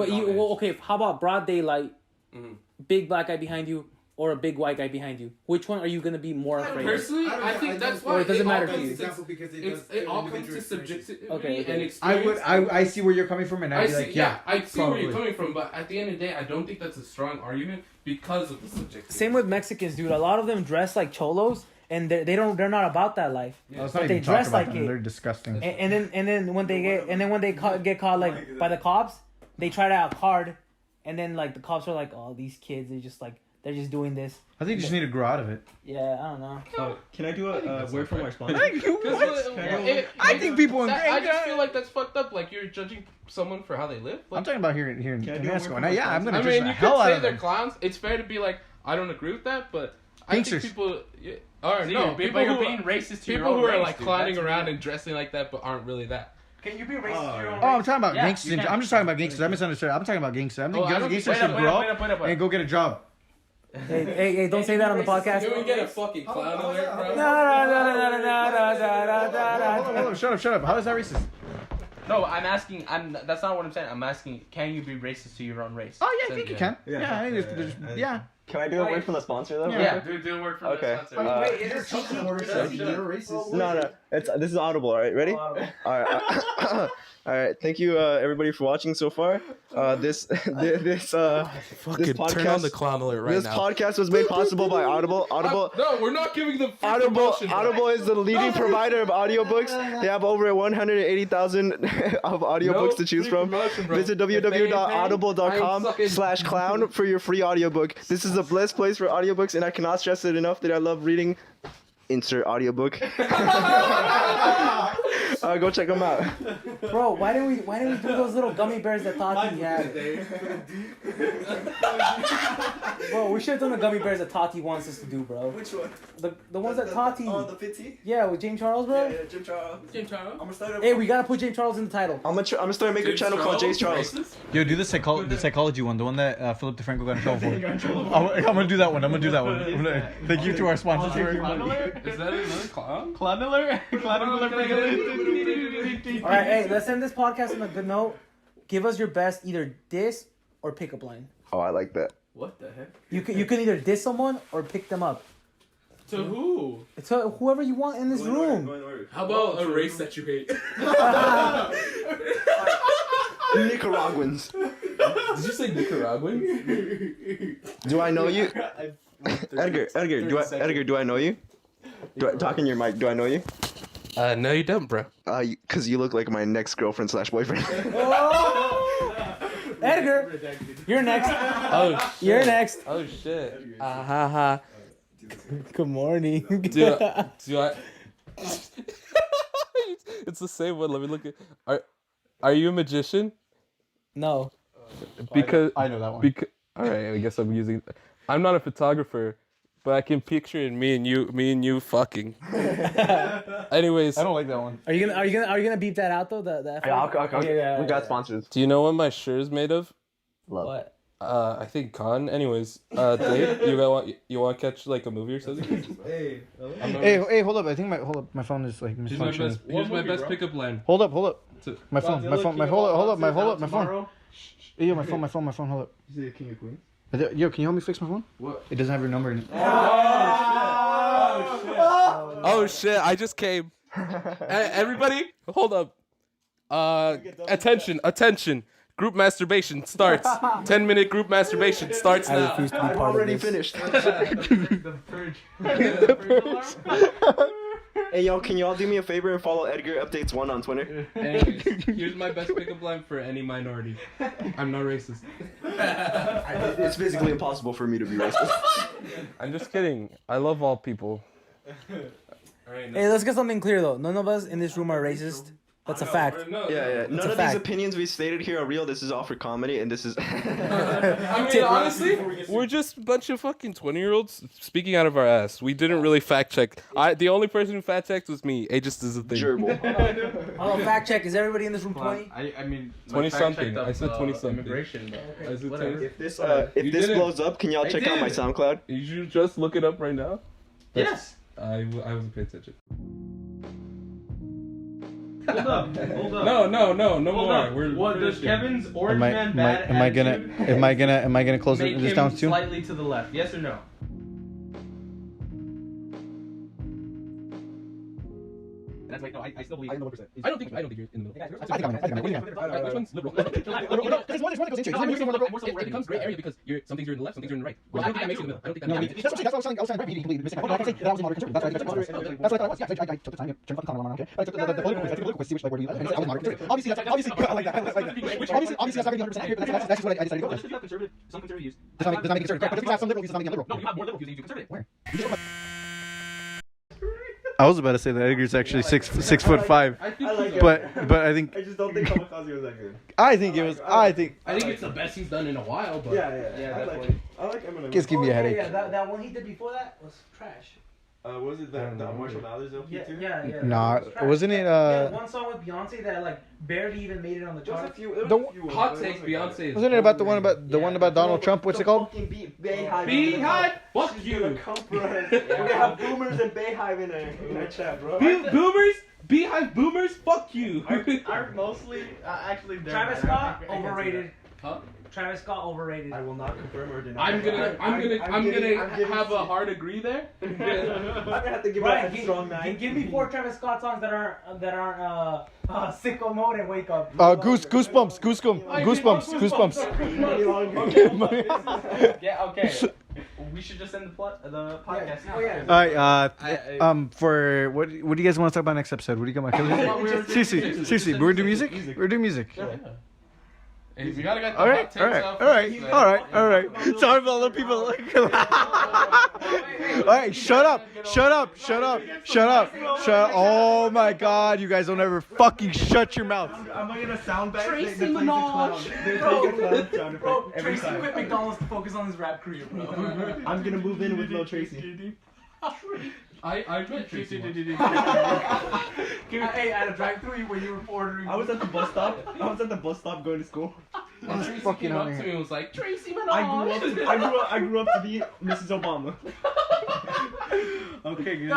but how about broad daylight, big black guy behind you, or a big white guy behind you? Which one are you gonna be more afraid of? Personally, I think that's why Or it doesn't all matter to comes you. to- Example because It all comes to subjectivity Okay. and I experience. I see where you're coming from, and I I'd be see, like, yeah, I see where you're probably. coming from, but at the end of the day, I don't think that's a strong argument because of the subjectivity. Same with Mexicans, dude. A lot of them dress like cholos, and they're not about that life. Let's But not they even talk dress about like them. it. They're disgusting. And then when they get caught like by the cops, they try to act hard, and then like the cops are like, oh, these kids, they're just doing this. I think you just need to grow out of it. Yeah, I don't know. Can I do a word from our sponsor? I think people in I just feel like that's fucked up. Like you're judging someone for how they live. I'm Like, talking about here in Can I do a Mexico. word Now, from yeah, I'm gonna I judge mean, the you hell could out say of they're them. clowns. It's fair to be like, I don't agree with that, but I Gangsters. think people. Or So no, you're- people but you're who being racist to your people own who are race, like dude. clowning That's around weird. and dressing like that, but aren't really that. Can you be racist to your own Oh, I'm race? talking about Yeah, gangsters. you can. I'm just talking about gangsters. I misunderstood. I'm talking about gangsters. I think Oh, I don't gangsters think- should Wait grow up, wait up. and go get a job. Hey, don't say that on the podcast. Can we get a fucking clown alert, bro? Hold on, shut up. How is that racist? No, I'm asking. That's not what I'm saying. I'm asking. Can you be racist to your own race? Oh yeah, I think you can. Yeah. Yeah, I think yeah. Can I do a word from the sponsor though? Yeah, do a word for Okay. the sponsor. Wait, is this something You're racist. No. This is audible. All right, ready? All right. All right. Thank you, everybody, for watching so far. This podcast. clown alert right This podcast was made possible by Audible. No, we're not giving them free Audible, promotion, bro. Audible is the leading provider of audiobooks. They have over 180,000 of audiobooks to choose free from. promotion, bro. Visit If they ain't paying, I ain't www.audible.com/clown for your free audiobook. This is the best place for audiobooks, and I cannot stress it enough that I love reading. Insert audiobook. Go check them out. Bro, why didn't we do those little gummy bears that Tati had? Bro, we should have done the gummy bears that Tati wants us to do, bro. Which one? The ones that Tati. Oh, the pity? Yeah, with James Charles, bro. Yeah, Jim Charles. I'm gonna start Hey, we gotta put James Charles in the title. I'm gonna start making a channel called Jace Charles. Yo, do the psychology one, the one that Philip DeFranco got in trouble for. I'm gonna do that one. Thank you to our sponsors. Is that another clown? Clown alert! Clown alert! All right, hey, let's end this podcast on a good note. Give us your best either diss or pickup line. Oh, I like that. What the heck? You can either diss someone or pick them up. To who? It's whoever you want in this room. How about a race that you hate? Nicaraguans. Did you say Nicaraguan? Do I know you? Edgar, do I know you? Talk in your mic. Do I know you? No, you don't, bro. Cause you look like my next girlfriend / boyfriend. Edgar, you're next. Oh, shit. You're next. Oh shit. Good morning. Do I? It's the same one. Let me look at. Are you a magician? No. Because I know that one. All right, I guess I'm using. I'm not a photographer, but I can picture it me and you fucking. Anyways, I don't like that one. Are you gonna beep that out though? The Okay. We got sponsors. do you know what my shirt is made of? What? I think con. Anyways, Dave, you want to catch like a movie or something? Hey, hold up. I think my phone is like misfunctioning. Here's my best pickup line. Hold up. My phone. Hold up. My phone. Yo, my phone. Hold up. Is it King of Queens? Yo, can you help me fix my phone? What? It doesn't have your number in it. Oh shit! I just came. Everybody, hold up. Attention! Group masturbation starts. 10-minute group masturbation starts I now. refuse to be part Already of this. finished. The purge. Hey, yo, can y'all do me a favor and follow Edgar Updates 1 on Twitter? Anyways, here's my best pickup line for any minority. I'm not racist. It's physically impossible for me to be racist. I'm just kidding. I love all people. Hey, let's get something clear though. None of us in this room are racist. That's a fact. Yeah. None of these fact. opinions we stated here are real. This is all for comedy, and this is. I mean, honestly, we're just a bunch of fucking 20-year-olds speaking out of our ass. We didn't really fact check. The only person who fact checked was me. Ageist is a thing. Gerbil. Oh, fact check. Is everybody in this room 20? I mean, 20-something. I said 20-something. Immigration, but I said whatever. 20. If this You didn't. blows up, can y'all I check out my did. SoundCloud? You should just look it up right now. Yes. I wasn't paying attention. Hold up. No more. Hold We're up. What does finishing. Kevin's Orange Man bad Am I gonna close make this him down too? slightly to the left? Yes or no? That's like, no, I still believe. I don't think you're in the middle. I think I'm in. What do you have? Which one's liberal? There's one that goes into it. It becomes gray area because some things are in the left, some things are in the right. Well, I don't think that makes it in the middle. I don't think No, that that's what I was saying. I was completely missing. I was saying that I was moderate conservative. That's what I thought I was. Yeah, I took the time to turn fucking comment on. Okay, I took the political quiz, see which word you. I was moderate conservative. Obviously, I like that. Obviously, that's not going to be 100% accurate. That's just what I decided to go with. Some conservative views. Does not make it conservative. But if you have some liberal views, does not make it liberal. No, you have more liberal views than you do conservative. Where? I was about to say that Edgar's actually 6'5", I like it. but I think I just don't think Kamikaze was that good. I think it's the best he's done in a while, but Yeah, definitely. I like Eminem. just give me a headache. Yeah, that one he did before that was trash. Was it the Marshall Mathers LP too? Yeah. Nah, wasn't it? Yeah, one song with Beyonce that like barely even made it on the Just a chart. few. It was The a few hot ones, takes, but it wasn't Beyonce. Wasn't it about the one about Donald Trump? What's it called? Fucking Bayhive. Beehive, fuck She's you. gonna come for us. We're gonna have boomers and Bayhive in our chat, bro. Boomers, Beehive boomers, fuck you. Are mostly actually Travis Scott overrated. Huh? Travis Scott overrated. I will not confirm or deny. I'm gonna have a hard agree there. I'm gonna have to give Brian, it a strong 9. give me 4 Travis Scott songs that aren't sicko mode and wake up. Goosebumps. Yeah, okay. We should just end the podcast now. Oh yeah. All right. For what do you guys want to talk about next episode? What do you got? Seriously, we're doing music. We're doing music. Hey, we gotta get the All hot takes out. All right. Sorry for all the people. All right, shut up. Oh my God, you guys don't ever fucking shut your mouth. I'm gonna sound back. Tracy Minaj. Bro, Tracy quit McDonald's to focus on his rap career, bro. I'm gonna move in with Lil Tracy. I met Tracy once. Hey, at a drive-thru when you were ordering. I was at the bus stop going to school. And Tracy fucking came up out to here. me and was like, Tracy Minaj. I grew up to be Mrs. Obama. Okay, good. No.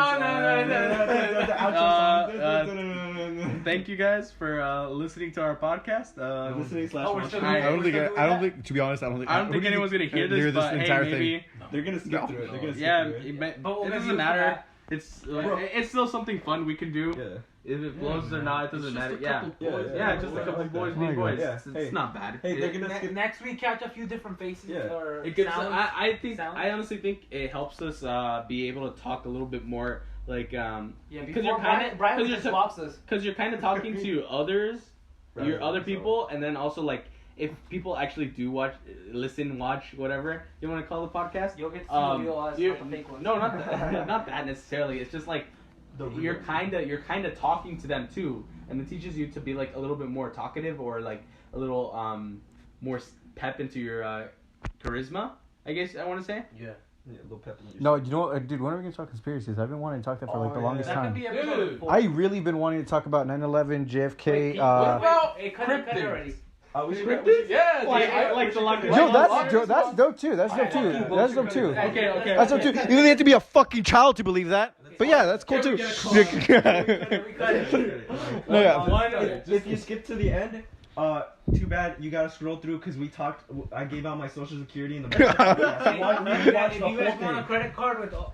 Thank you guys for listening to our podcast. Listening slash Oh, we're watching. still I don't think. To be honest, I don't think. I don't think anyone's gonna hear this, but hey, maybe. They're gonna skip through it. They're gonna skip Yeah, through it. But we'll it give doesn't you matter. for It's it's still something fun we can do. Yeah. If it blows or not, it doesn't matter. Yeah, Yeah, just a couple like boys that. being boys. Yeah. It's Hey. not bad. Hey, they're gonna skip. Next week, catch a few different faces. Yeah. Or It gives. sounds. I think. sounds. I honestly think it helps us be able to talk a little bit more. Like Yeah, because before Brian just blocks us. because you're kind of talking to others, Right, your other so- people, and then also like if people actually do watch, listen, watch, whatever you want to call the podcast. You'll get to see the real us, you- not the fake ones. No, not that, not that necessarily. It's just like you're kind of talking to them too, and it teaches you to be like a little bit more talkative or like a little more pep into your charisma. I guess I want to say. Yeah, a little pep in your No, you know what, dude? When are we gonna talk conspiracies? I've been wanting to talk that for like the longest That could time. be episode 4. I really been wanting to talk about 9/11, JFK. Wait, hey, cut it already. we should Yeah, like the long. Yo, that's dope too. That's dope too. That's dope too. Okay. That's dope too. You really have to be a fucking child to believe that. But yeah, that's cool too. We cut it. No, yeah. If you skip to the end, too bad you gotta scroll through because we talked. I gave out my social security in the back. If you guys want a credit card with all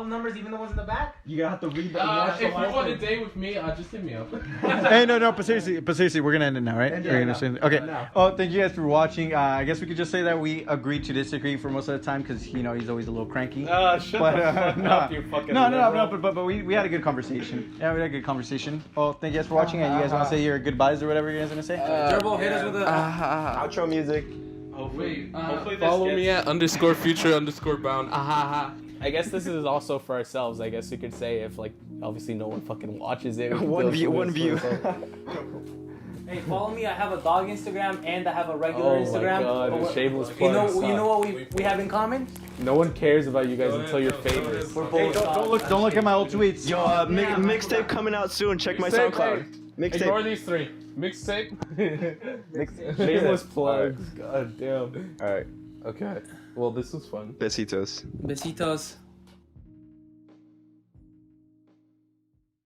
the numbers, even the ones in the back, You gotta have to read the. If you want a date with me, just hit me up. Hey, no, but seriously, we're gonna end it now, right? We're gonna end it. Okay. Oh, thank you guys for watching. I guess we could just say that we agreed to disagree for most of the time because he's always a little cranky. Shut the fuck up, you fucking liberal. But we had a good conversation. Yeah, we had a good conversation. Well, thank you guys for watching. And you guys want to say your goodbyes or whatever you guys want to say? Turbo hit us with a. Outro music. Hopefully this Follow gets- me at _future_bound. I guess this is also for ourselves. I guess you could say if like obviously no one fucking watches it. One view. Hey, follow me. I have a dog Instagram and I have a regular Oh Instagram. my god, But a shameless you plug. know what we have in common? No one cares about you guys until you're famous. We're both. Don't look at my old tweets. Yo, mixtape coming out soon. Check my Mixtape, SoundCloud. Ignore Mixtape. these three. Mixtape. Shameless plugs. God damn. All right. Okay. Well, this was fun. Besitos. Besitos.